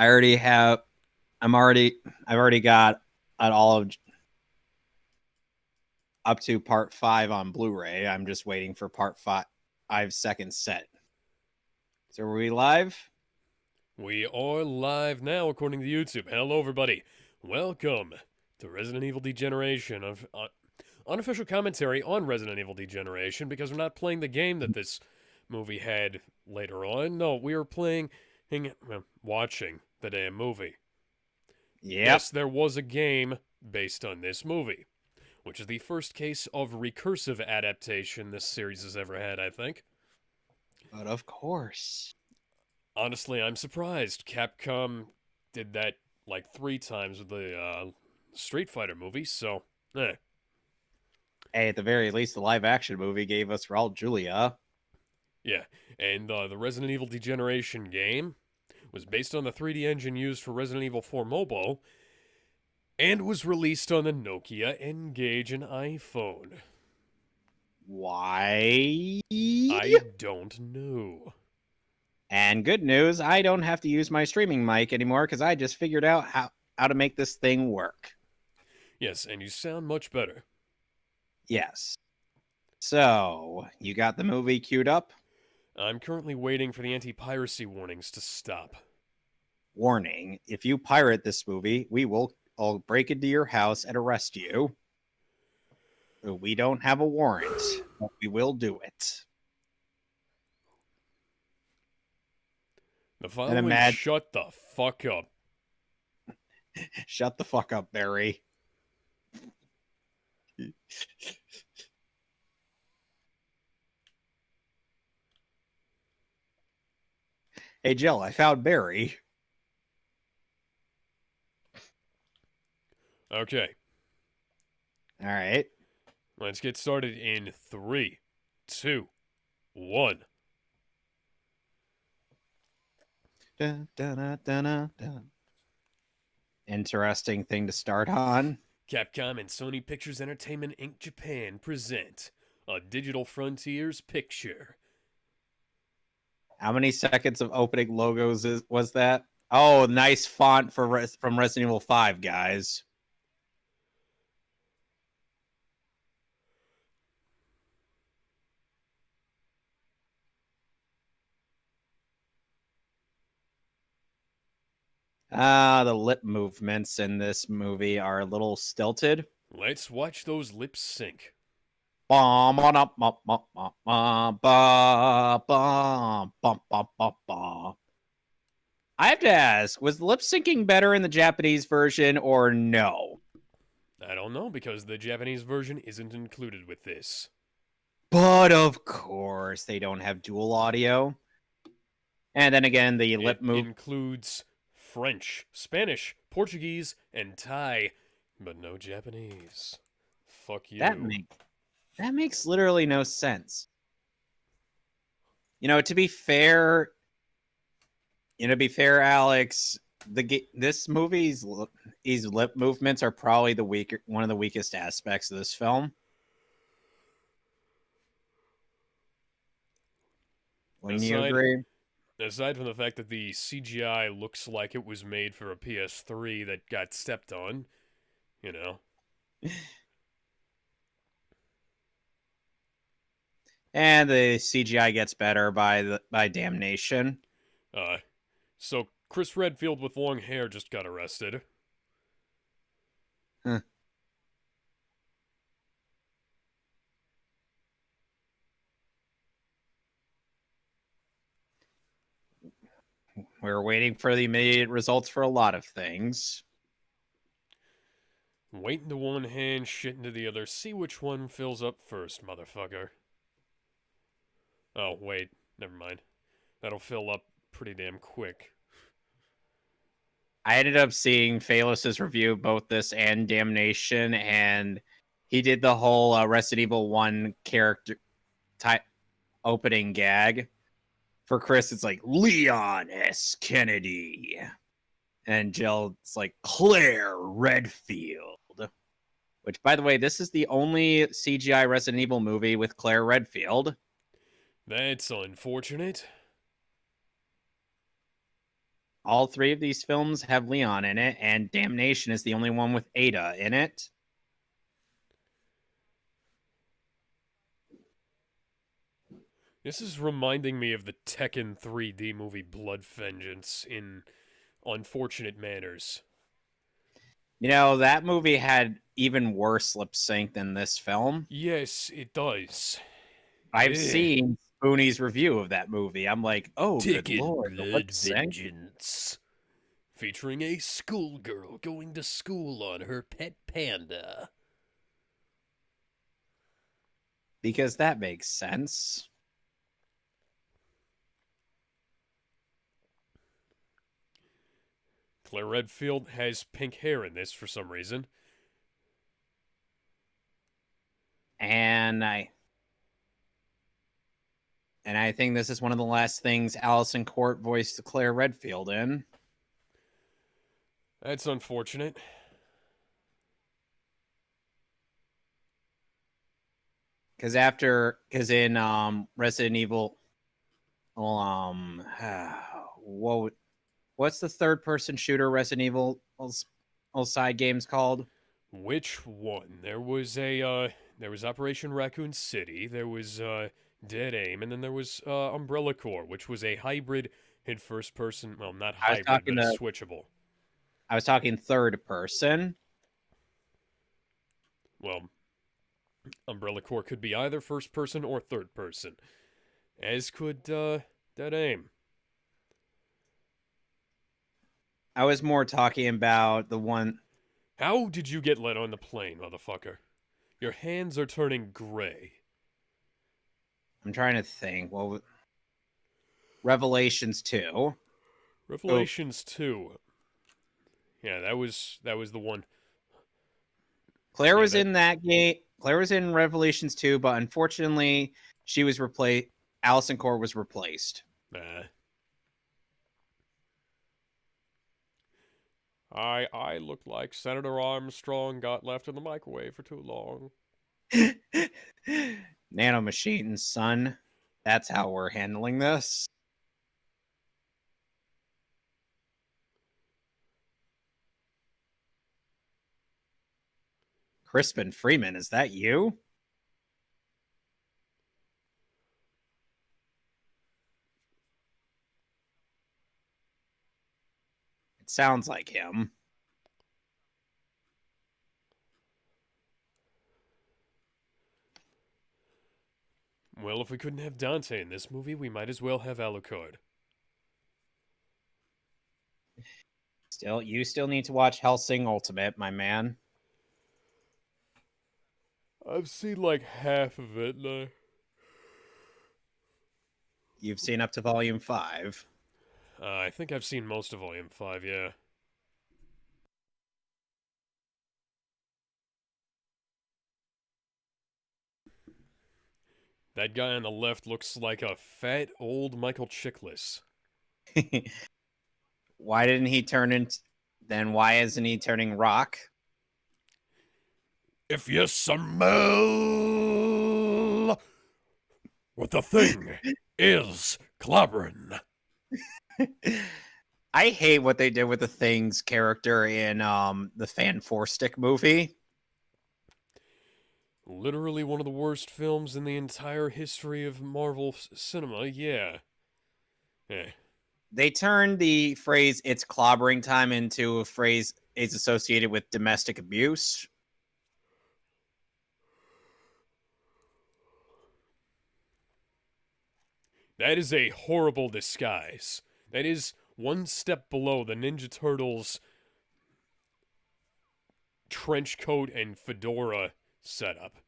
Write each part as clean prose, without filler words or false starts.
I already have. I've already got an all of up to part 5 on Blu-ray. I'm just waiting for part 5 second set. So are we live? We are live now, according to YouTube. Hello, everybody. Welcome to Resident Evil Degeneration, of unofficial commentary on Resident Evil Degeneration, because we're not playing the game that this movie had later on. No, we are watching the damn movie. Yep. Yes, there was a game based on this movie, which is the first case of recursive adaptation this series has ever had, I think. But of course. Honestly, I'm surprised. Capcom did that like 3 times with the Street Fighter movie, so, eh. Hey, at the very least, the live action movie gave us Raul Julia. Yeah, and the Resident Evil Degeneration game was based on the 3D engine used for Resident Evil 4 Mobile, and was released on the Nokia N-Gage and iPhone. Why? I don't know. And good news, I don't have to use my streaming mic anymore because I just figured out how to make this thing work. Yes, and you sound much better. Yes. So, you got the movie queued up? I'm currently waiting for the anti-piracy warnings to stop. Warning, if you pirate this movie, I'll break into your house and arrest you. We don't have a warrant, but we will do it. The following shut the fuck up. Shut the fuck up, Barry. Hey, Jill, I found Barry. Okay. All right. Let's get started in 3, 2, 1. Dun, dun, dun, dun, dun. Interesting thing to start on. Capcom and Sony Pictures Entertainment Inc. Japan present a Digital Frontiers picture. How many seconds of opening logos was that? Oh, nice font from Resident Evil 5, guys. The lip movements in this movie are a little stilted. Let's watch those lips sync. I have to ask, was the lip syncing better in the Japanese version or no? I don't know, because the Japanese version isn't included with this. But of course, they don't have dual audio. And then again, the lip move includes French, Spanish, Portuguese, and Thai, but no Japanese. Fuck you. That makes literally no sense. To be fair, Alex, this movie's these lip movements are probably one of the weakest aspects of this film. Wouldn't you agree? Aside from the fact that the CGI looks like it was made for a PS3 that got stepped on, And the CGI gets better by Damnation. So Chris Redfield with long hair just got arrested. Huh. We're waiting for the immediate results for a lot of things. Wait into one hand, shit into the other. See which one fills up first, motherfucker. Oh, wait. Never mind. That'll fill up pretty damn quick. I ended up seeing Phalos' review of both this and Damnation, and he did the whole Resident Evil 1 character type opening gag. For Chris, it's like Leon S. Kennedy. And Jill, it's like Claire Redfield. Which, by the way, this is the only CGI Resident Evil movie with Claire Redfield. That's unfortunate. all three of these films have Leon in it, and Damnation is the only one with Ada in it. This is reminding me of the Tekken 3D movie Blood Vengeance in unfortunate manners. You know, that movie had even worse lip sync than this film. Yes, it does. I've Eh. seen Spoonie's review of that movie. I'm like, oh, good Tekken lord, the lip Blood sync. Vengeance. Featuring a schoolgirl going to school on her pet panda. Because that makes sense. Claire Redfield has pink hair in this for some reason. And I think this is one of the last things Allison Court voiced Claire Redfield in. That's unfortunate. Because in Resident Evil, what's the third person shooter Resident Evil side games called? Which one? There was Operation Raccoon City, there was Dead Aim, and then there was Umbrella Corps, which was a hybrid in first person, well, not hybrid, but switchable. I was talking third person. Well, Umbrella Corps could be either first person or third person, as could Dead Aim. I was more talking about the one. How did you get let on the plane, motherfucker? Your hands are turning gray. I'm trying to think. Well, Revelations 2. Revelations 2. Yeah, that was the one. Claire was in that game. Claire was in Revelations 2, but unfortunately, she was replaced. Allison Court was replaced. I look like Senator Armstrong got left in the microwave for too long. Nanomachines, son. That's how we're handling this. Crispin Freeman, is that you? It sounds like him. Well, if we couldn't have Dante in this movie, we might as well have Alucard. You still need to watch Hellsing Ultimate, my man. I've seen like half of it now. You've seen up to Volume 5. I think I've seen most of Volume 5, yeah. That guy on the left looks like a fat old Michael Chiklis. Why didn't he turn into... Then why isn't he turning rock? If you smell what the thing is clobbering. I hate what they did with the Thing's character in the Fan Four Stick movie. Literally one of the worst films in the entire history of Marvel cinema, yeah. They turned the phrase "it's clobbering time" into a phrase is associated with domestic abuse. That is a horrible disguise. That is one step below the Ninja Turtles trench coat and fedora setup.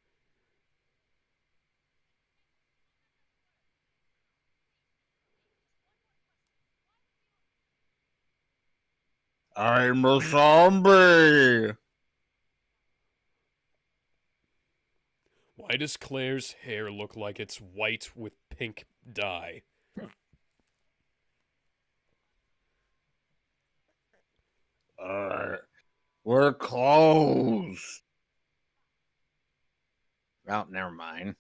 I'm a zombie. Why does Claire's hair look like it's white with pink dye? We're closed. Well, never mind.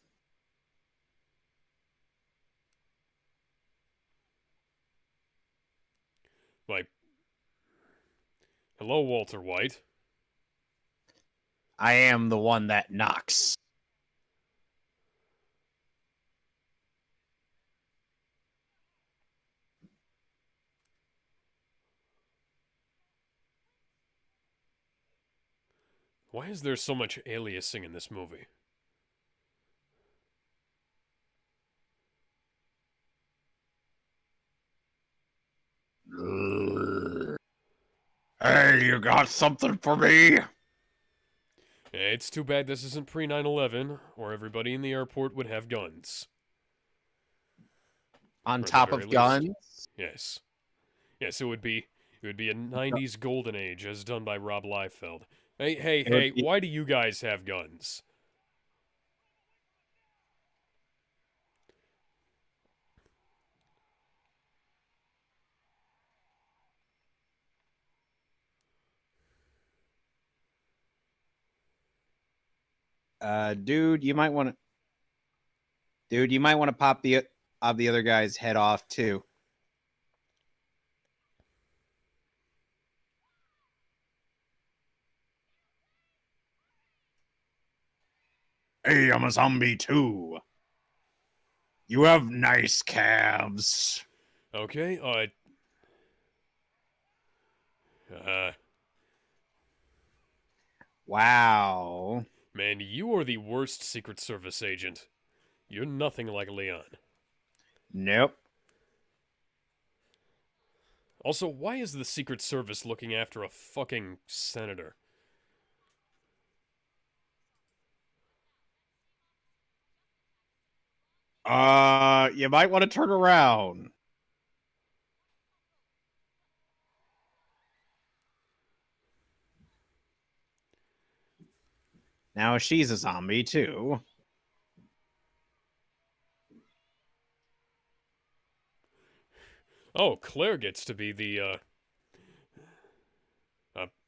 Like, hello, Walter White. I am the one that knocks. Why is there so much aliasing in this movie? Hey, you got something for me? It's too bad this isn't pre 9/11, or everybody in the airport would have guns. On Or at the top very of least. guns? Yes. Yes, it would be a 90s golden age as done by Rob Liefeld. Hey, hey, It would hey, be, why do you guys have guns? dude, you might want to pop the other guy's head off too. Hey, I'm a zombie too. You have nice calves. Okay, uh, Wow. man, you are the worst Secret Service agent. You're nothing like Leon. Nope. Also, why is the Secret Service looking after a fucking senator? You might want to turn around. Now she's a zombie too. Oh, Claire gets to be the,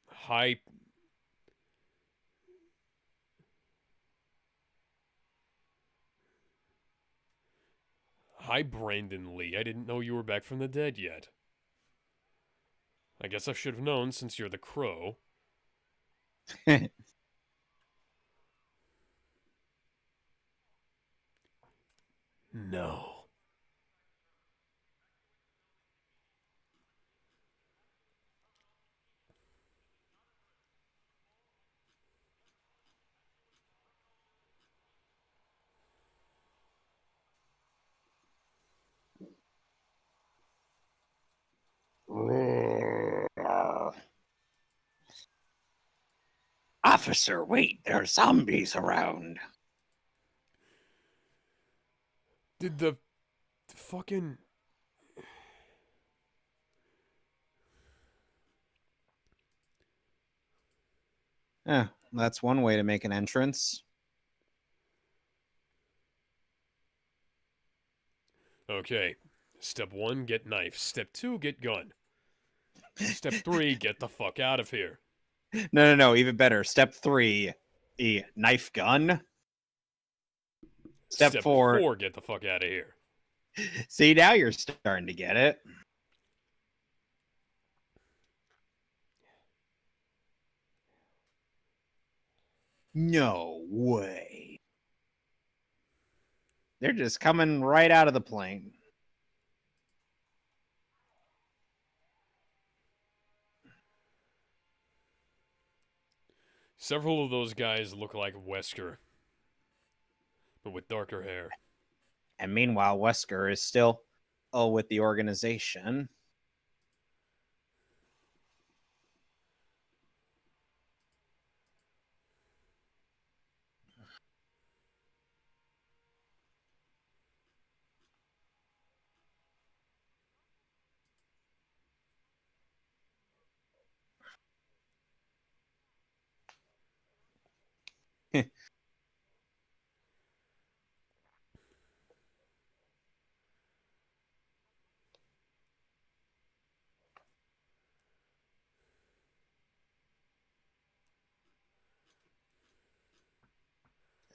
high. Hi, Brandon Lee. I didn't know you were back from the dead yet. I guess I should have known since you're the Crow. No. Officer, wait, there are zombies around. Did the fucking. That's one way to make an entrance. Okay. Step 1, get knife. Step 2, get gun. Step 3, get the fuck out of here. No, even better. Step 3, a knife gun. Step Step 4, 4, get the fuck out of here. see, now you're starting to get it. No way. They're just coming right out of the plane. Several of those guys look like Wesker, but with darker hair. And meanwhile, Wesker is still with the organization.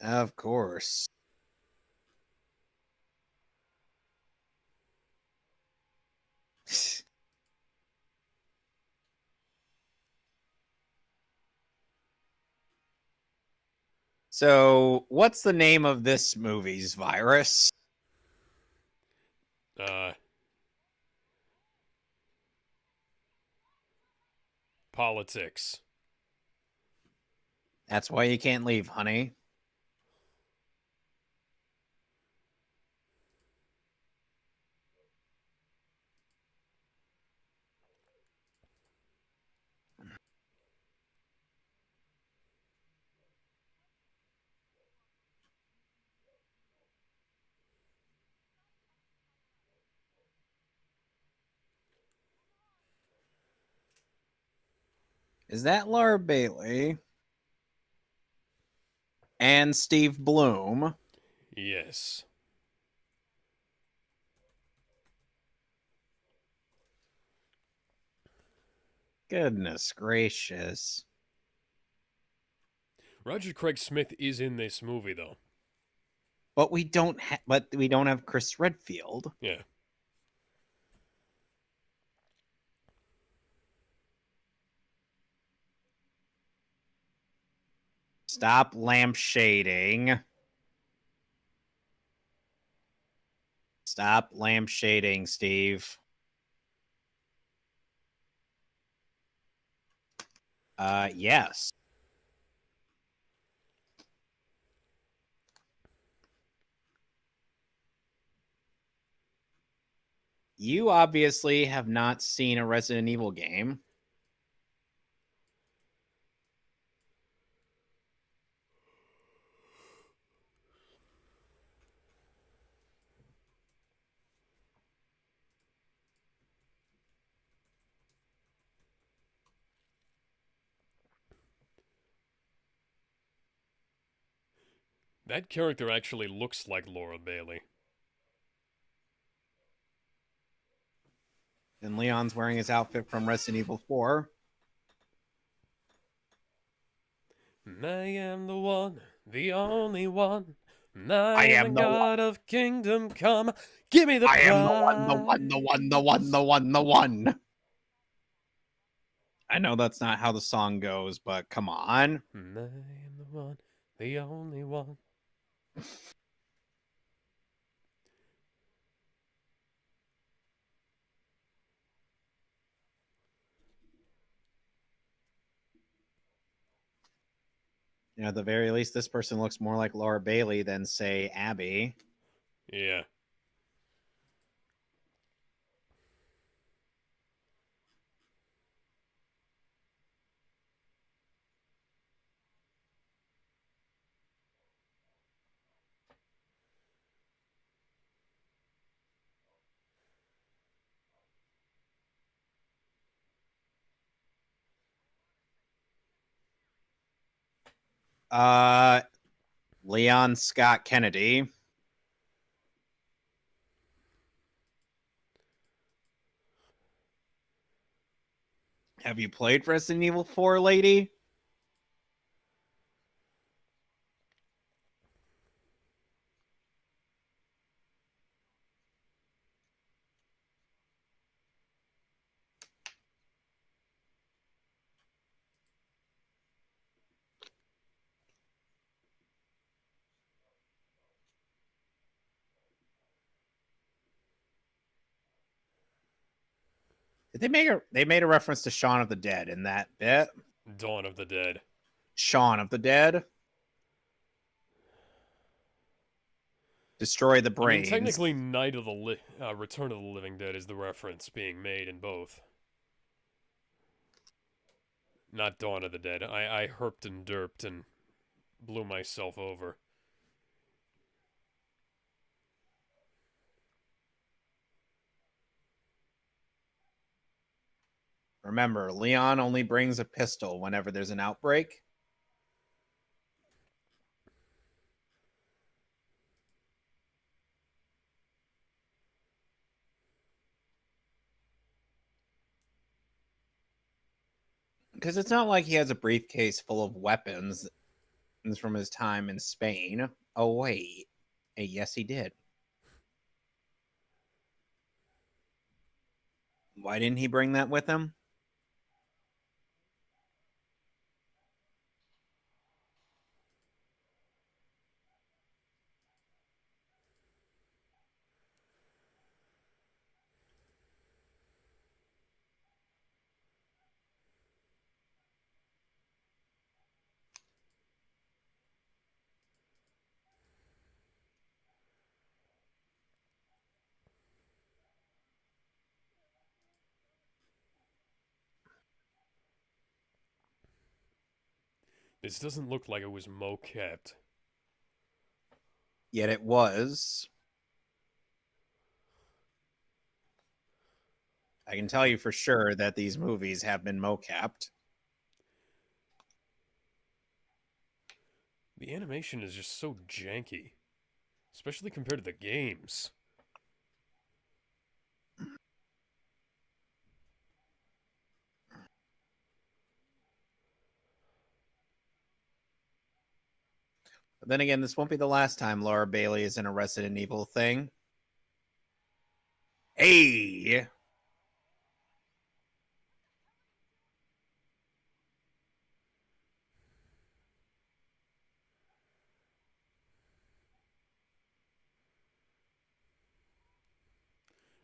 Of course. So, what's the name of this movie's virus? Politics. That's why you can't leave, honey. Is that Laura Bailey and Steve Bloom? Yes. Goodness gracious. Roger Craig Smith is in this movie, though. But we don't have Chris Redfield. Yeah. Stop lampshading. Stop lampshading, Steve. Yes. You obviously have not seen a Resident Evil game. That character actually looks like Laura Bailey. And Leon's wearing his outfit from Resident Evil 4. I am the one, the only one. I am the God of Kingdom Come. Give me the I prize. am the one. I know that's not how the song goes, but come on. I am the one, the only one. You know, at the very least, this person looks more like Laura Bailey than, say, Abby. Yeah. Leon Scott Kennedy. Have you played Resident Evil 4, lady? Did they made a reference to Shaun of the Dead in that bit? Dawn of the Dead. Shaun of the Dead. Destroy the brains. I mean, technically, Night of the Return of the Living Dead is the reference being made in both. Not Dawn of the Dead. I herped and derped and blew myself over. Remember, Leon only brings a pistol whenever there's an outbreak. Because it's not like he has a briefcase full of weapons from his time in Spain. Oh, wait. Hey, yes, he did. Why didn't he bring that with him? This doesn't look like it was mo-capped. Yet it was. I can tell you for sure that these movies have been mo-capped. The animation is just so janky, especially compared to the games. But then again, this won't be the last time Laura Bailey is in a Resident Evil thing. Hey!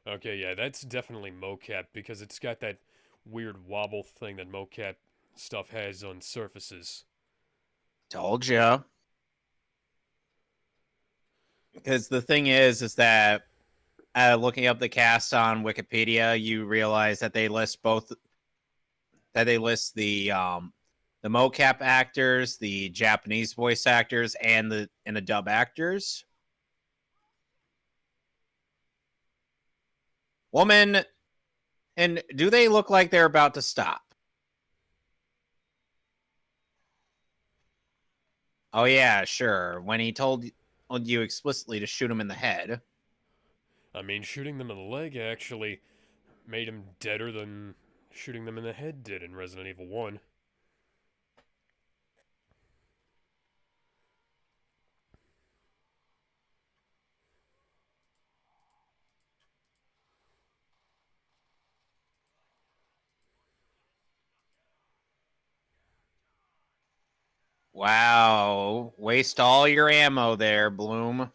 Okay, yeah, that's definitely mocap because it's got that weird wobble thing that mocap stuff has on surfaces. Told ya. Because the thing is that looking up the cast on Wikipedia, you realize that they list the mocap actors, the Japanese voice actors, and the dub actors. Woman, and do they look like they're about to stop? Oh yeah, sure. When he told you explicitly to shoot him in the head. I mean, shooting them in the leg actually made him deader than shooting them in the head did in Resident Evil 1. Wow, waste all your ammo there, Bloom.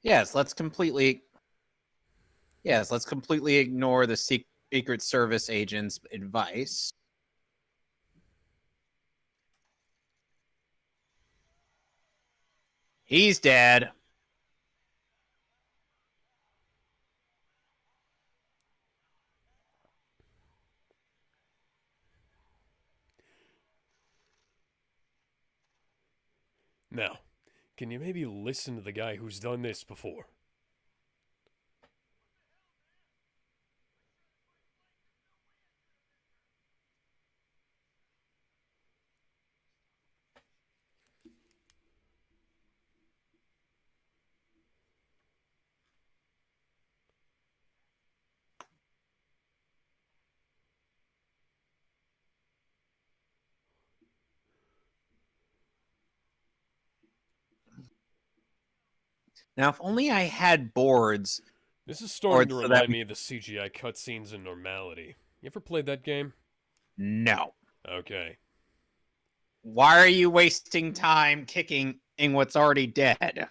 Yes, let's completely ignore the Secret Service agent's advice. He's dead. Now, can you maybe listen to the guy who's done this before? Now, if only I had boards, This is or starting to so that remind me of the CGI cutscenes in Normality. You ever played that game? no. Okay. Why are you wasting time kicking in what's already dead?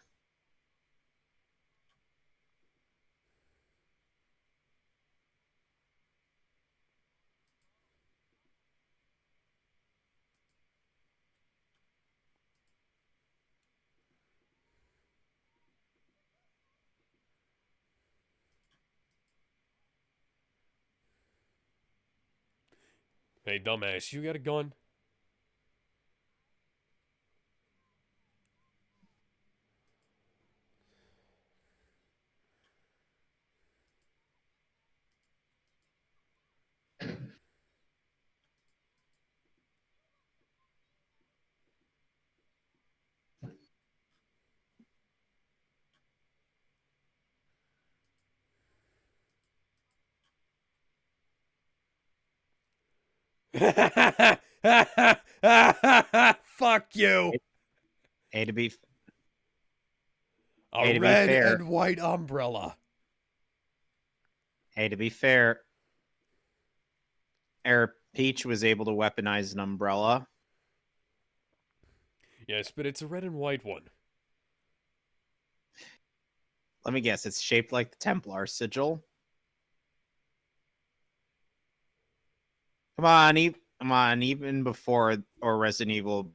Hey, dumbass, you got a gun? Fuck you! Hey, to be A hey to be red fair, and white umbrella. hey to be fair, Air Peach was able to weaponize an umbrella. Yes, but it's a red and white one. Let me guess, it's shaped like the Templar sigil. Come on, even before or Resident Evil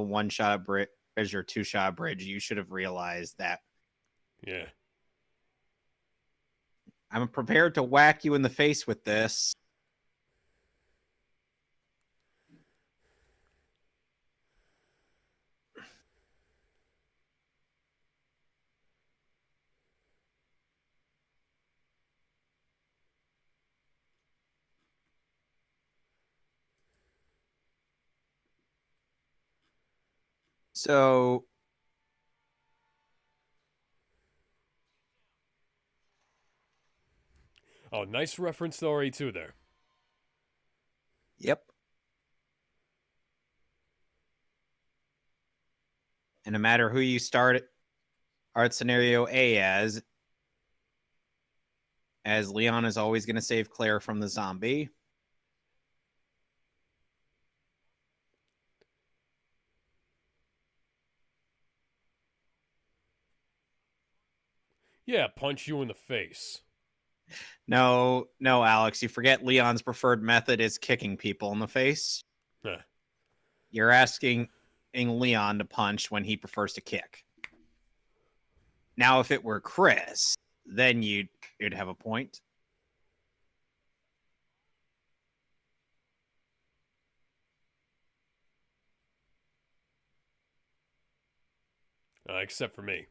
one shot bridge or two shot bridge, you should have realized that Yeah. I'm prepared to whack you in the face with this. So, Oh, nice reference to RE2 there. yep. And no matter who you start art scenario A as Leon is always going to save Claire from the zombie. Yeah, punch you in the face. No, Alex, you forget Leon's preferred method is kicking people in the face. Huh. You're asking Leon to punch when he prefers to kick. Now, if it were Chris, then you'd have a point. Except for me.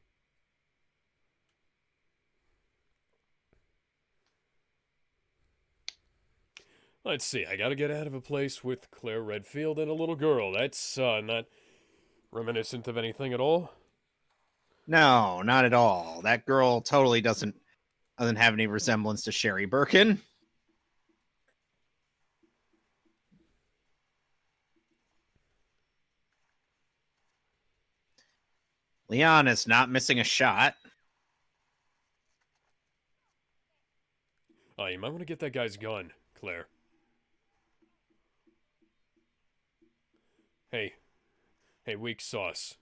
Let's see, I gotta get out of a place with Claire Redfield and a little girl. That's not reminiscent of anything at all. No, not at all. That girl totally doesn't have any resemblance to Sherry Birkin. Leon is not missing a shot. You might want to get that guy's gun, Claire. Hey, weak sauce.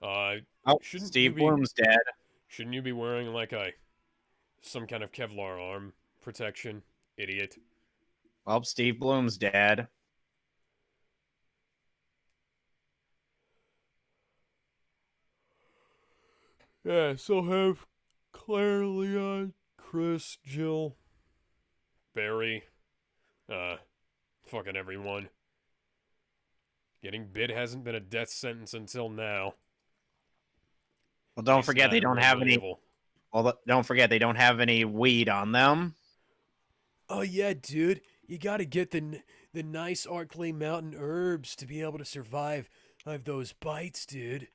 Oh, Shouldn't you Steve be Bloom's dead. shouldn't you be wearing like some kind of Kevlar arm protection, idiot? Well, Steve Bloom's dead. Yeah, so have Claire, Leon, Chris, Jill, Barry, fucking everyone. Getting bit hasn't been a death sentence until now. Well, At don't least forget not they in don't have Resident any. Evil. Well, don't forget they don't have any weed on them. Oh yeah, dude, you gotta get the nice Arklay Mountain herbs to be able to survive those bites, dude.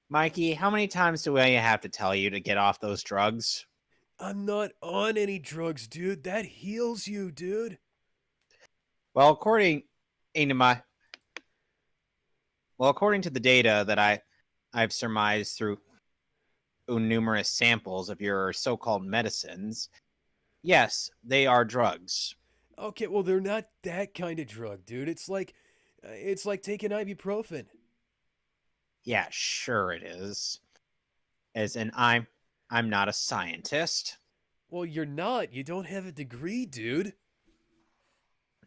Mikey, how many times do I have to tell you to get off those drugs? I'm not on any drugs, dude. That heals you, dude. Well, according to my according to the data that I've surmised through numerous samples of your so-called medicines, yes, they are drugs. Okay, well they're not that kind of drug, dude. It's like taking ibuprofen. Yeah, sure it is. As in, I'm not a scientist. Well, you're not. You don't have a degree, dude.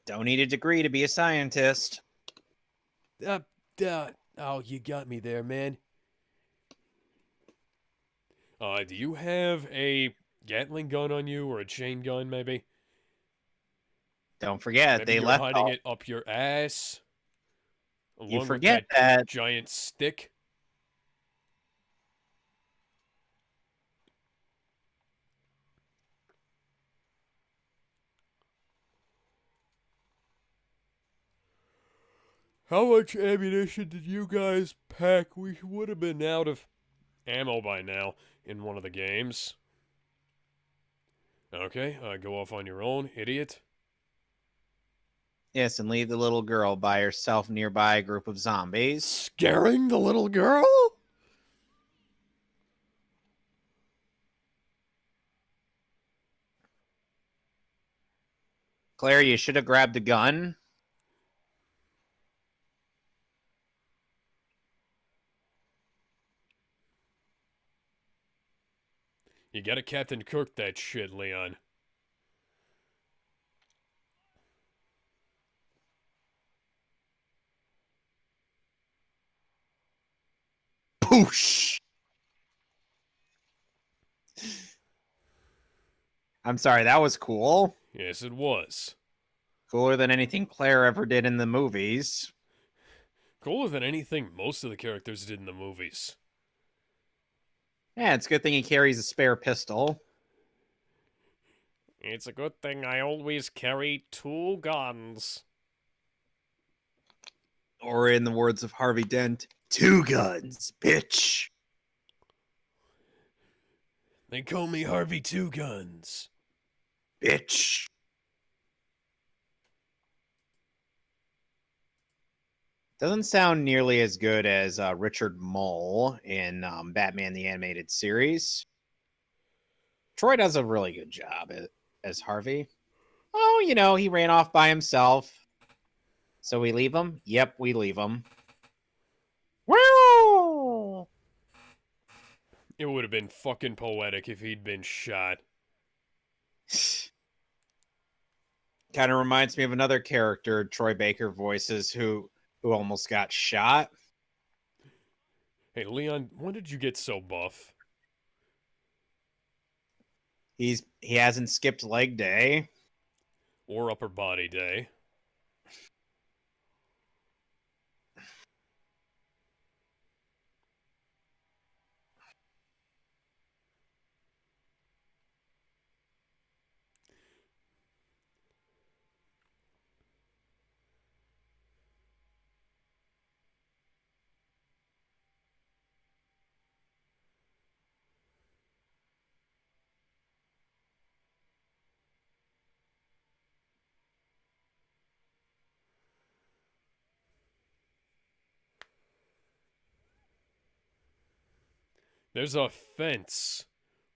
Don't need a degree to be a scientist. Uh, oh, you got me there, man. Do you have a Gatling gun on you or a chain gun, maybe? Don't forget, Maybe they you're left hiding all. it up your ass, You along with forget that that. giant stick. How much ammunition did you guys pack? We would have been out of ammo by now in one of the games. Okay, go off on your own, idiot. Yes, and leave the little girl by herself nearby a group of zombies. Scaring the little girl? Claire, you should have grabbed the gun. You gotta Captain Kirk that shit, Leon. Poosh! I'm sorry, that was cool. Yes, it was. Cooler than anything Claire ever did in the movies. Cooler than anything most of the characters did in the movies. Yeah, it's a good thing he carries a spare pistol. It's a good thing I always carry 2 guns. Or in the words of Harvey Dent, 2 guns, bitch. They call me Harvey Two Guns. Bitch. Doesn't sound nearly as good as Richard Mole in Batman the Animated Series. Troy does a really good job as Harvey. Oh, he ran off by himself. So we leave him? Yep, we leave him. Woo! It would have been fucking poetic if he'd been shot. Kind of reminds me of another character Troy Baker voices who almost got shot. Hey, Leon, when did you get so buff? He hasn't skipped leg day. Or upper body day? There's a fence.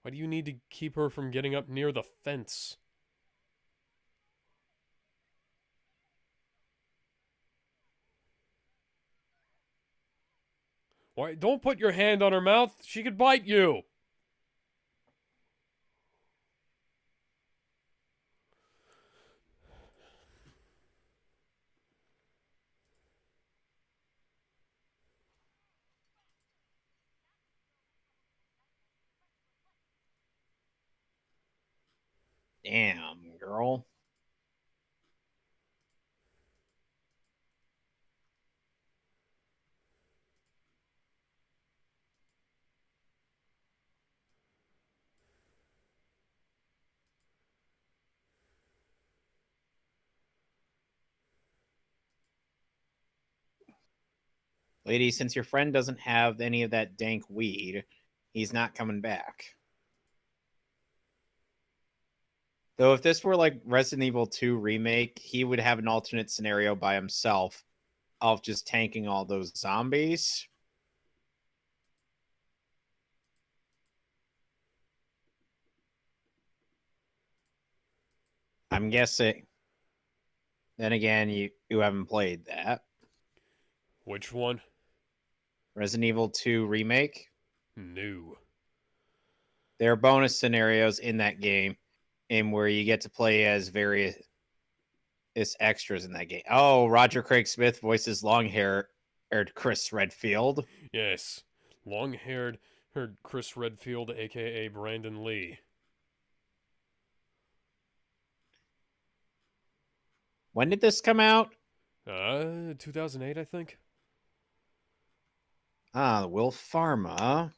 Why do you need to keep her from getting up near the fence? Why? Don't put your hand on her mouth. She could bite you. Damn, girl. Lady, since your friend doesn't have any of that dank weed, he's not coming back. Though if this were like Resident Evil 2 remake, he would have an alternate scenario by himself of just tanking all those zombies. I'm guessing. Then again, you haven't played that. Which one? Resident Evil 2 remake. No. There are bonus scenarios in that game in where you get to play as various extras in that game. Oh, Roger Craig Smith voices long-haired Chris Redfield. Yes. Long-haired Chris Redfield, aka Brandon Lee. When did this come out? 2008, I think. Will Pharma.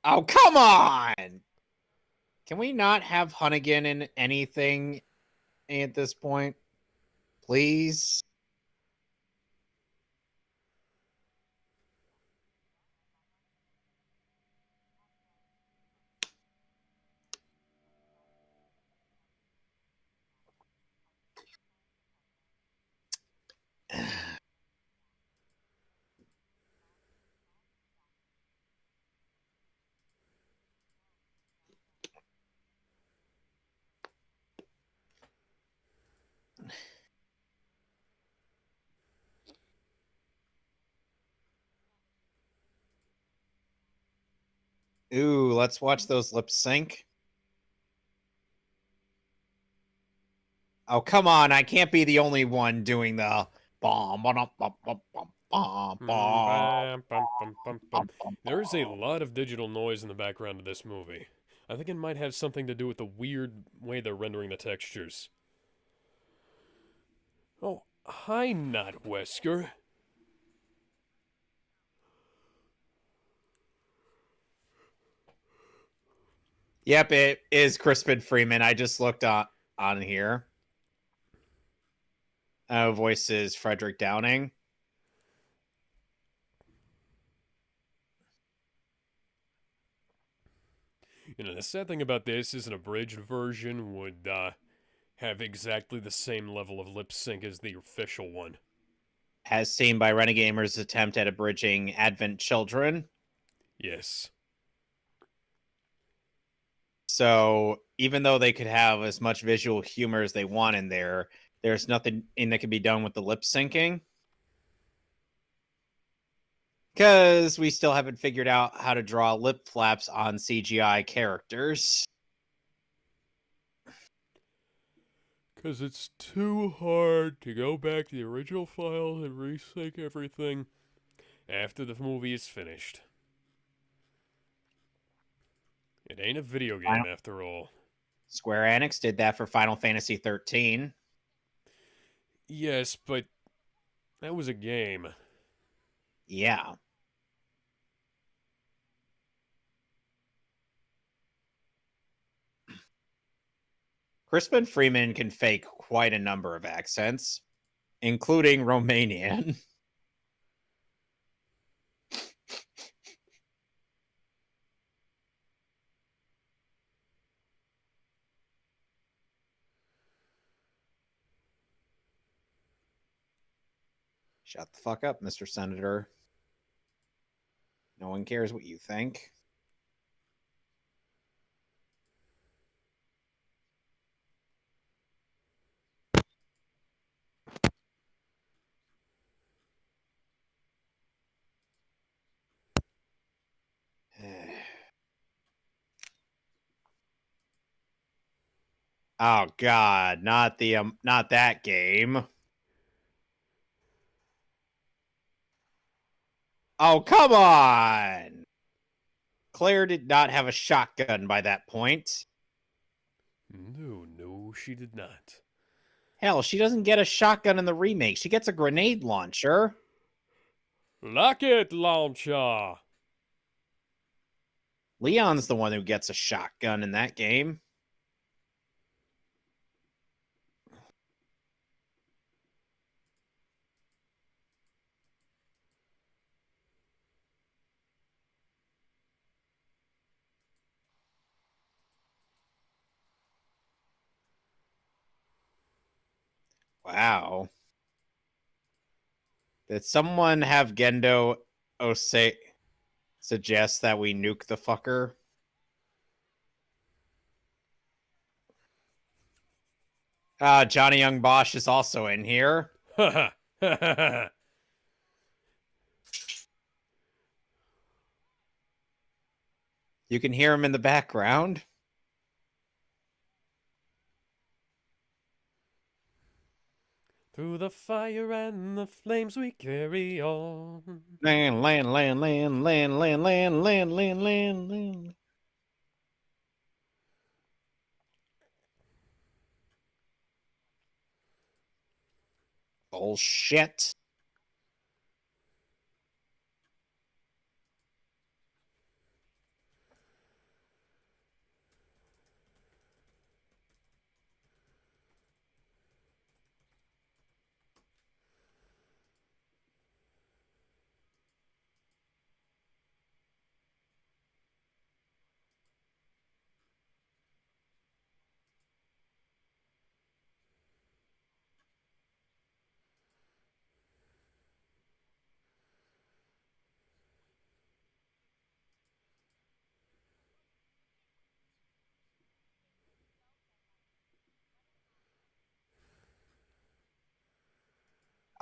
Oh, come on! Can we not have Hunnigan in anything at this point? Please? Ooh, let's watch those lip sync. Oh, come on. I can't be the only one doing the bomb. There is a lot of digital noise in the background of this movie. I think it might have something to do with the weird way they're rendering the textures. Oh, hi, Not Wesker. Yep, it is Crispin Freeman. I just looked on here. Voices Frederick Downing. You know, the sad thing about this is an abridged version would have exactly the same level of lip sync as the official one. As seen by Renegamer's attempt at abridging Advent Children. Yes. So even though they could have as much visual humor as they want in there, there's nothing that can be done with the lip syncing. Because we still haven't figured out how to draw lip flaps on CGI characters. Because it's too hard to go back to the original file and resync everything after the movie is finished. It ain't a video game after all. Square Enix did that for Final Fantasy 13. Yes, but that was a game. Yeah. Crispin Freeman can fake quite a number of accents, including Romanian. Shut the fuck up, Mr. Senator. No one cares what you think. Oh God, not that game. Oh, come on. Claire did not have a shotgun by that point. No, she did not. Hell, she doesn't get a shotgun in the remake. She gets a grenade launcher. Rocket launcher! Leon's the one who gets a shotgun in that game. Wow. Did someone have Gendo Ose suggest that we nuke the fucker? Johnny Young Bosch is also in here. You can hear him in the background. Through the fire and the flames we carry on. Land. Bullshit.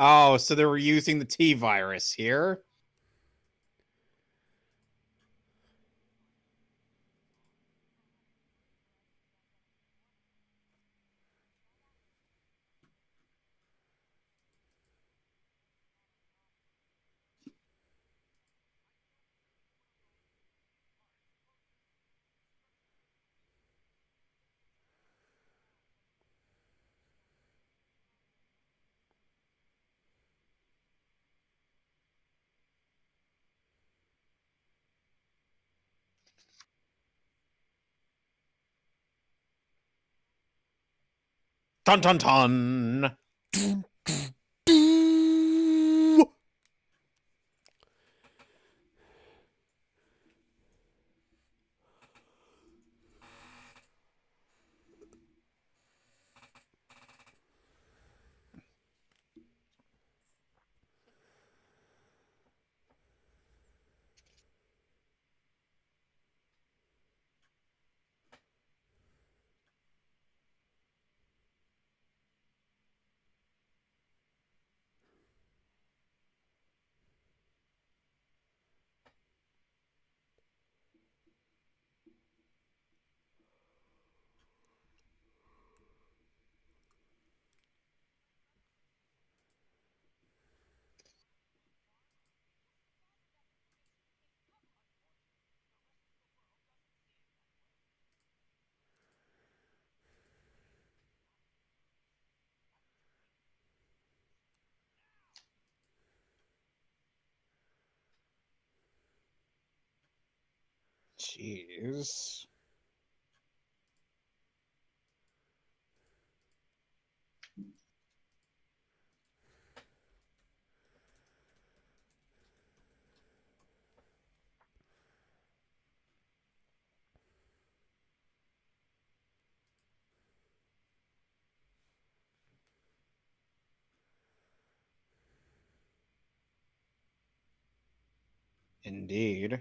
Oh, so they were using the T virus here. Ton ton ton. Jeez. Indeed.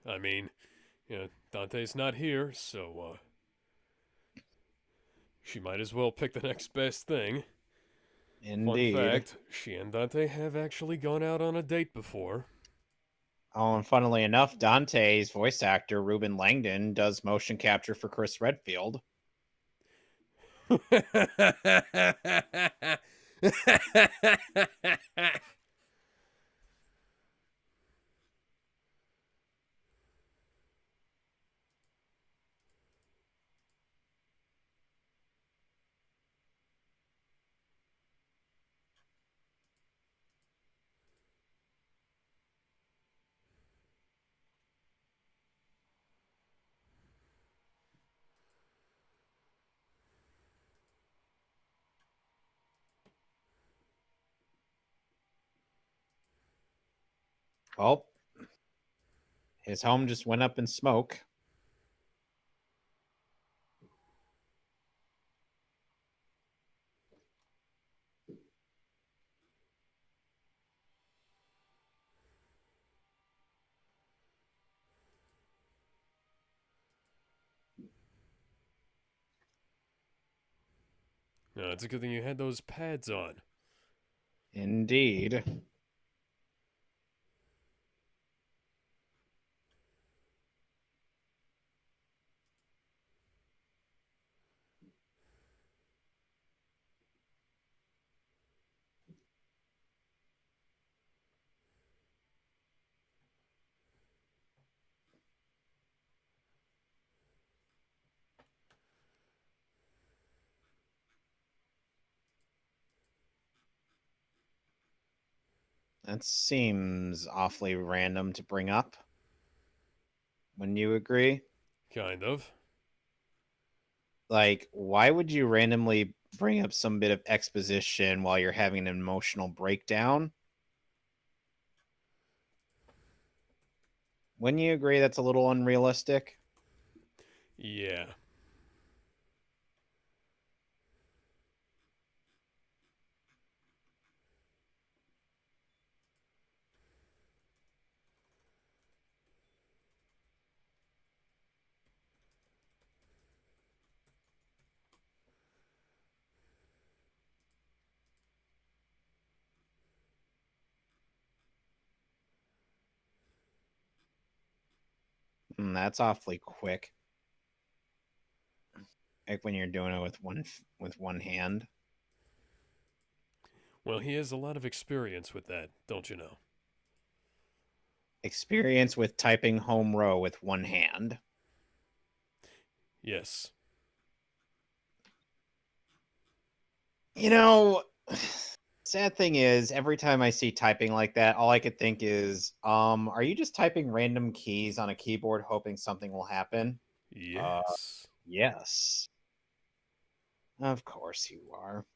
I mean, Dante's not here, so she might as well pick the next best thing. Fun Indeed. fact, she and Dante have actually gone out on a date before. Oh, and funnily enough, Dante's voice actor, Ruben Langdon, does motion capture for Chris Redfield. Well, his home just went up in smoke. No, it's a good thing you had those pads on. Indeed. That seems awfully random to bring up. Wouldn't you agree? Kind of. Like, why would you randomly bring up some bit of exposition while you're having an emotional breakdown? Wouldn't you agree that's a little unrealistic? Yeah. That's awfully quick. like when you're doing it with one hand. Well, he has a lot of experience with that, don't you know? Experience with typing home row with one hand. Yes. You know, sad thing is, every time I see typing like that, all I could think is, are you just typing random keys on a keyboard hoping something will happen? Uh, Yes. yes. Of course you are.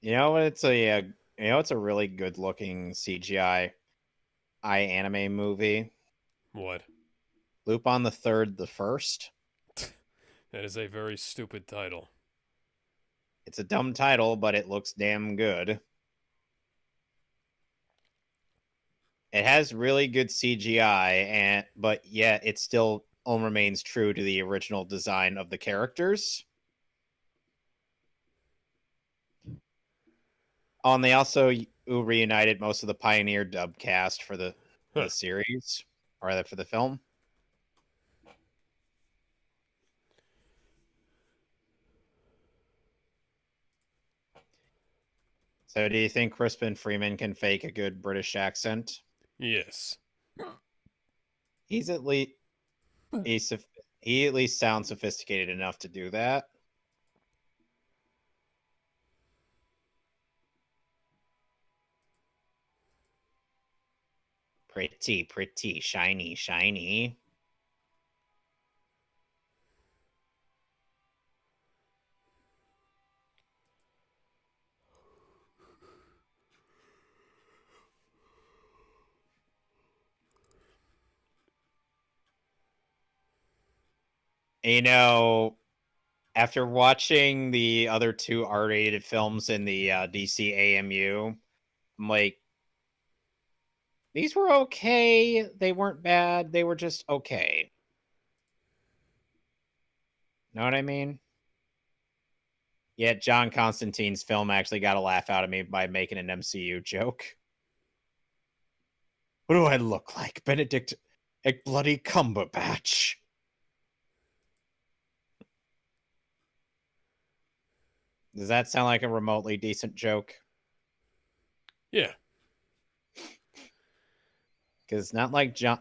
You know, it's a really good looking CGI anime movie. What? Lupin the Third, the First. That is a very stupid title. It's a dumb title, but it looks damn good. It has really good CGI, but yet it still remains true to the original design of the characters. Oh, and they also reunited most of the Pioneer dub cast for Huh. the series, or for the film. So, do you think Crispin Freeman can fake a good British accent? Yes. He's at least he's, he at least sounds sophisticated enough to do that. Pretty, pretty, shiny, shiny. You know, after watching the other two R-rated films in the DC AMU, I'm like, these were okay. They weren't bad. They were just okay. Know what I mean? Yet John Constantine's film actually got a laugh out of me by making an MCU joke. What do I look like? Benedict Bloody Cumberbatch. Does that sound like a remotely decent joke? Yeah. Because not like John.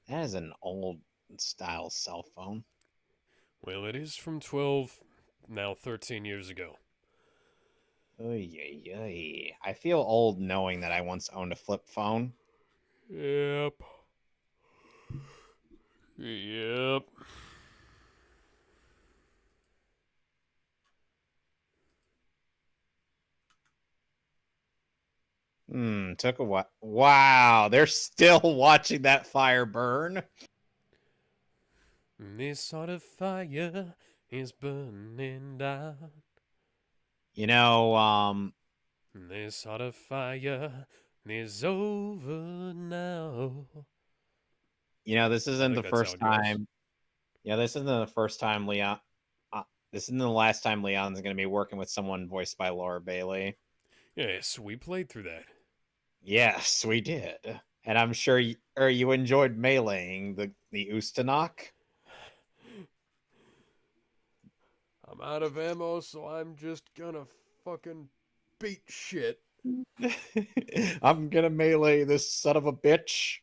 That is an old style cell phone. Well, it is from 12, now 13 years ago. Oy. I feel old knowing that I once owned a flip phone. Yep. Yep. Took a while. Wow, they're still watching that fire burn. This sort of fire is burning down. You know, This sort of fire is over now. this I isn't think the that's how first it goes. time. Yeah, this isn't the first time Leon. This isn't the last time Leon's going to be working with someone voiced by Laura Bailey. Yes, we played through that. Yes, we did. And I'm sure you enjoyed meleeing the Ustanok. I'm out of ammo, so I'm just gonna fucking beat shit. I'm gonna melee this son of a bitch.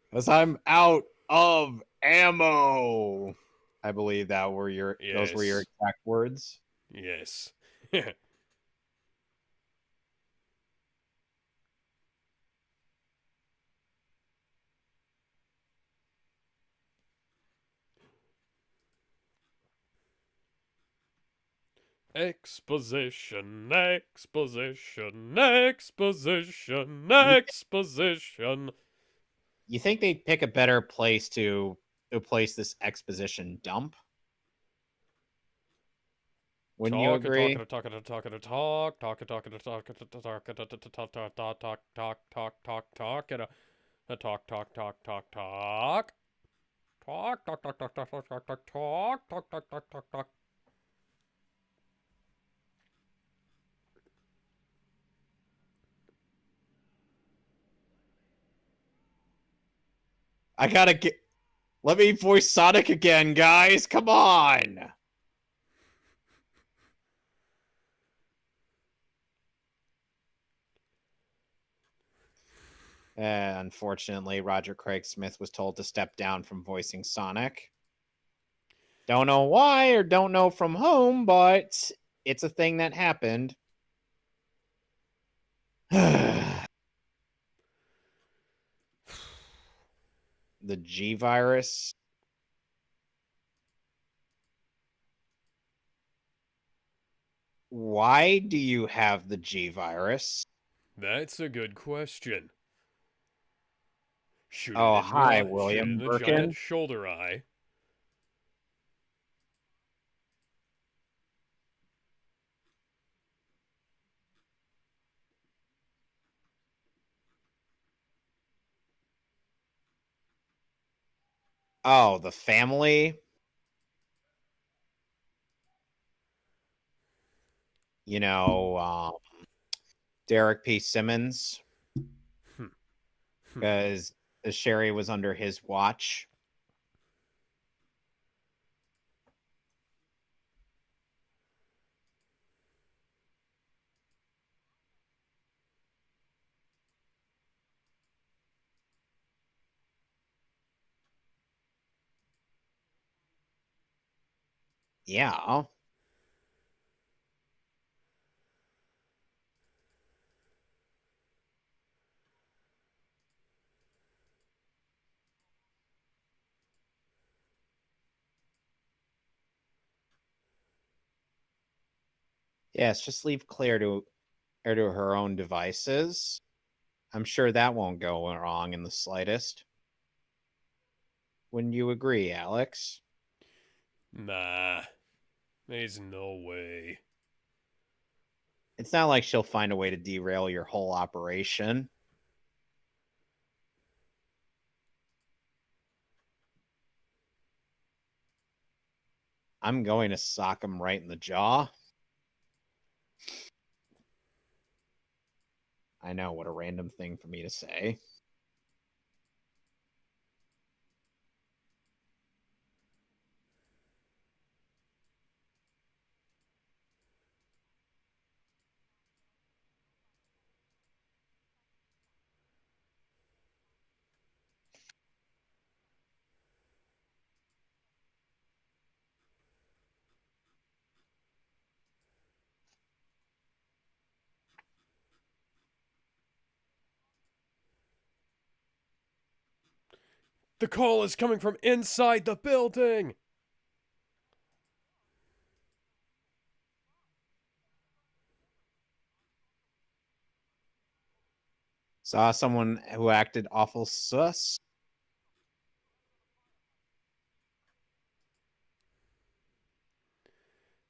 Because I'm out of ammo. I believe those were your Yes. exact words. Yes. Exposition, exposition, exposition, exposition. You think they'd pick a better place to place this exposition dump? Wouldn't you Talk, agree? talk, talk, talk, talk, talk, talk, talk, talk, talk, talk, talk, talk, talk, talk, talk, and a talk, talk, talk, talk, talk. Talk, talk, talk, talk, talk, talk, talk, talk, talk, talk, talk, talk, talk, talk. I gotta get. Let me voice Sonic again, guys. Come on. Unfortunately, Roger Craig Smith was told to step down from voicing Sonic. Don't know why or don't know from whom, but it's a thing that happened. The G virus. Why do you have the G virus? That's a good question. Shoot it Oh, in the hi, eye. Shoot it in William the giant Birkin. shoulder eye. Oh, the family. You know, Derek P. Simmons, Hmm. Hmm. because Sherry was under his watch. Yeah. Yes, just leave Claire to her own devices. I'm sure that won't go wrong in the slightest. Wouldn't you agree, Alex? Nah. There's no way. It's not like she'll find a way to derail your whole operation. I'm going to sock him right in the jaw. I know, what a random thing for me to say. The call is coming from inside the building! Saw someone who acted awful sus.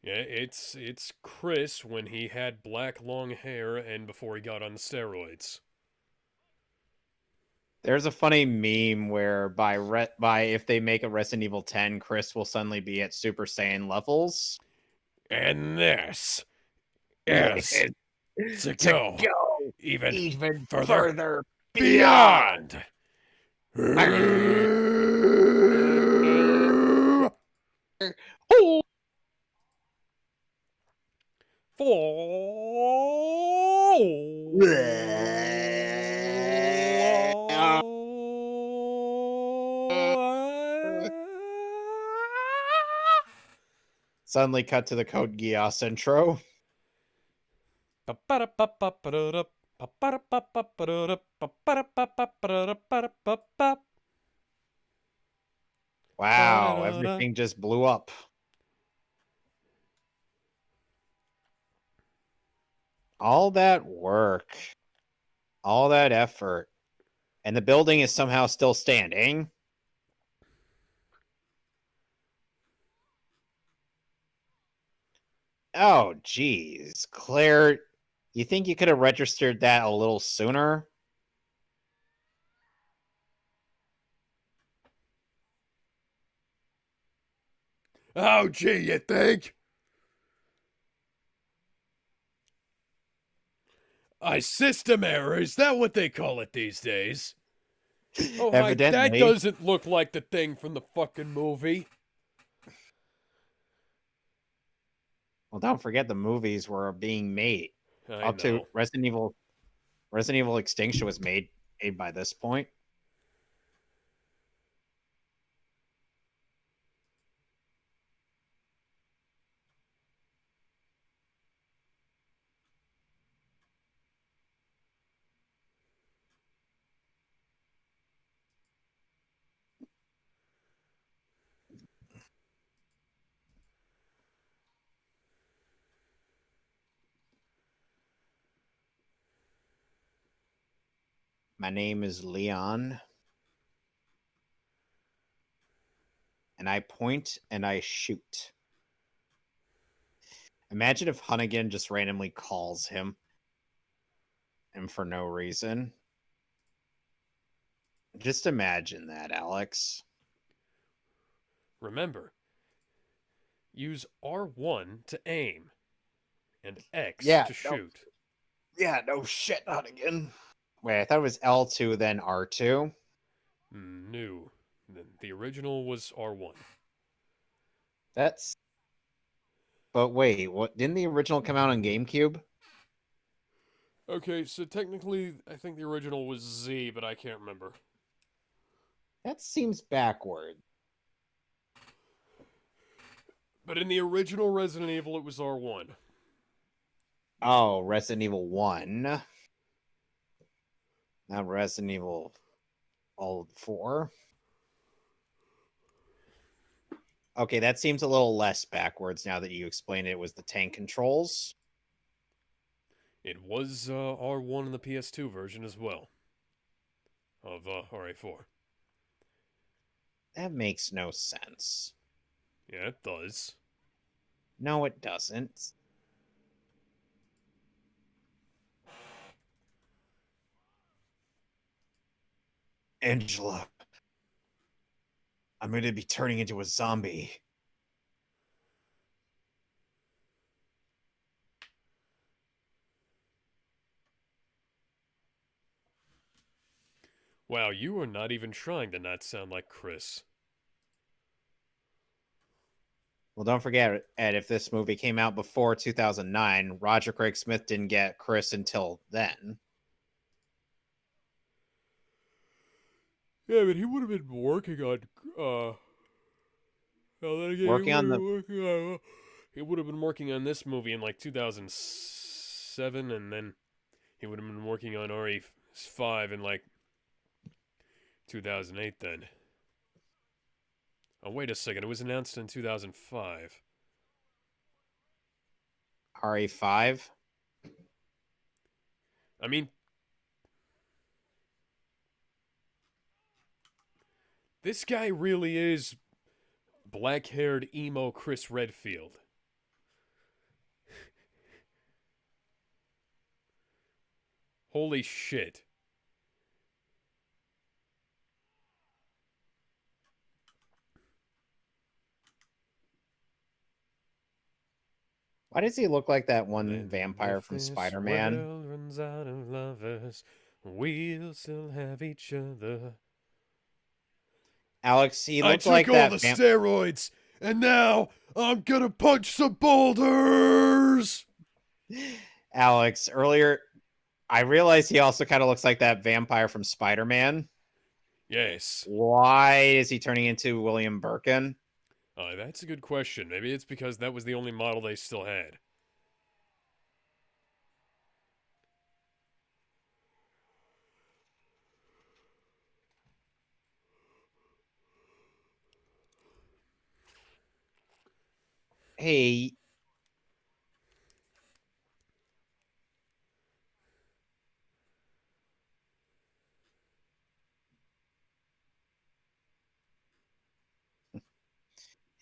Yeah, it's Chris when he had black long hair and before he got on steroids. There's a funny meme where by if they make a Resident Evil 10, Chris will suddenly be at Super Saiyan levels. And this is to To go go even even further. further. beyond. Oh! Suddenly cut to the Code Geass intro. Wow, everything just blew up. All that work, all that effort, and the building is somehow still standing. Oh, geez. Claire, you think you could have registered that a little sooner? Oh, gee, you think? A system error, is that what they call it these days? Oh, hi, that Evidently. doesn't look like the thing from the fucking movie. Well, don't forget the movies were being made. I Up to know. Resident Evil Extinction was made by this point. My name is Leon. And I point and I shoot. Imagine if Hunnigan just randomly calls him. And for no reason. Just imagine that, Alex. Remember, use R1 to aim and X Yeah, to shoot. no shit, Hunnigan. Wait, I thought it was L2, then R2. No. The original was R1. That's. But wait, what? Didn't the original come out on GameCube? Okay, so technically, I think the original was Z, but I can't remember. That seems backward. But in the original Resident Evil, it was R1. Oh, Resident Evil 1. Not Resident Evil 4. Okay, that seems a little less backwards now that you explained it was the tank controls. It was R1 in the PS2 version as well of RA4. That makes no sense. Yeah, it does. No, it doesn't. Angela, I'm going to be turning into a zombie. Wow, you are not even trying to not sound like Chris. Well, don't forget, Ed, if this movie came out before 2009, Roger Craig Smith didn't get Chris until then. Yeah, but he would have been working on, Working on the. He would have been working on this movie in like 2007, and then he would have been working on RE5 in like 2008 then. Oh, wait a second. It was announced in 2005. RE5? I mean, this guy really is black-haired emo Chris Redfield. Holy shit. Why does he look like that one vampire from Spider-Man? Runs out of lovers. We'll still have each other. Alex, he I looked took like all that the steroids, and now I'm gonna punch some boulders! Alex, earlier, I realized he also kind of looks like that vampire from Spider-Man. Yes. Why is he turning into William Birkin? That's a good question. Maybe it's because that was the only model they still had. Hey,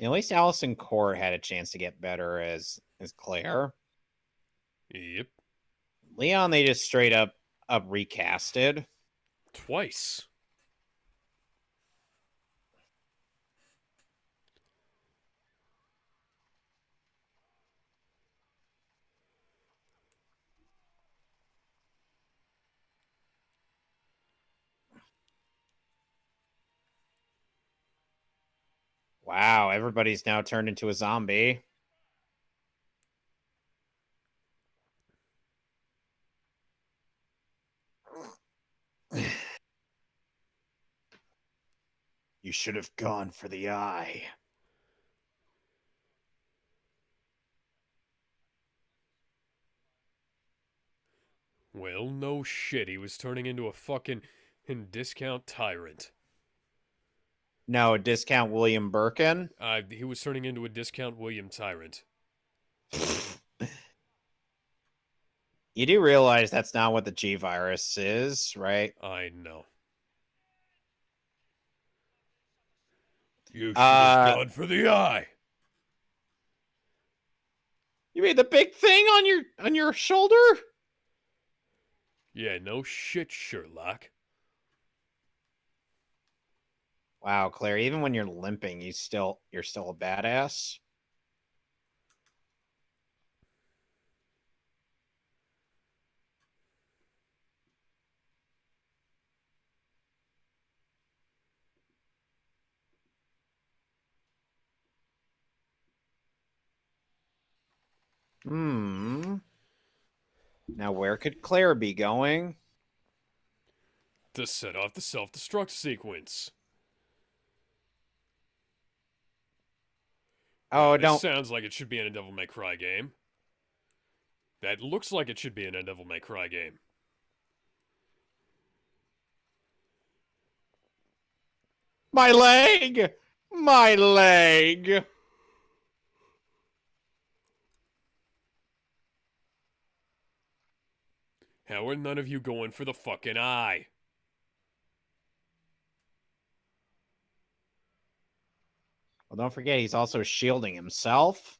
at least Allison Core had a chance to get better as Claire. Yep. Leon, they just straight up recasted. Twice. Wow, everybody's now turned into a zombie. You should have gone for the eye. Well, no shit. He was turning into a fucking discount tyrant. No, discount William Birkin. He was turning into a discount William Tyrant. You do realize that's not what the G virus is, right? I know. You should have gone for the eye. You made the big thing on your shoulder? Yeah, no shit, Sherlock. Wow, Claire, even when you're limping, you're still a badass. Hmm. Now where could Claire be going? To set off the self-destruct sequence. Oh, This don't. sounds like it should be in a Devil May Cry game. That looks like it should be in a Devil May Cry game. My leg! My leg! How are none of you going for the fucking eye? Well, don't forget, he's also shielding himself.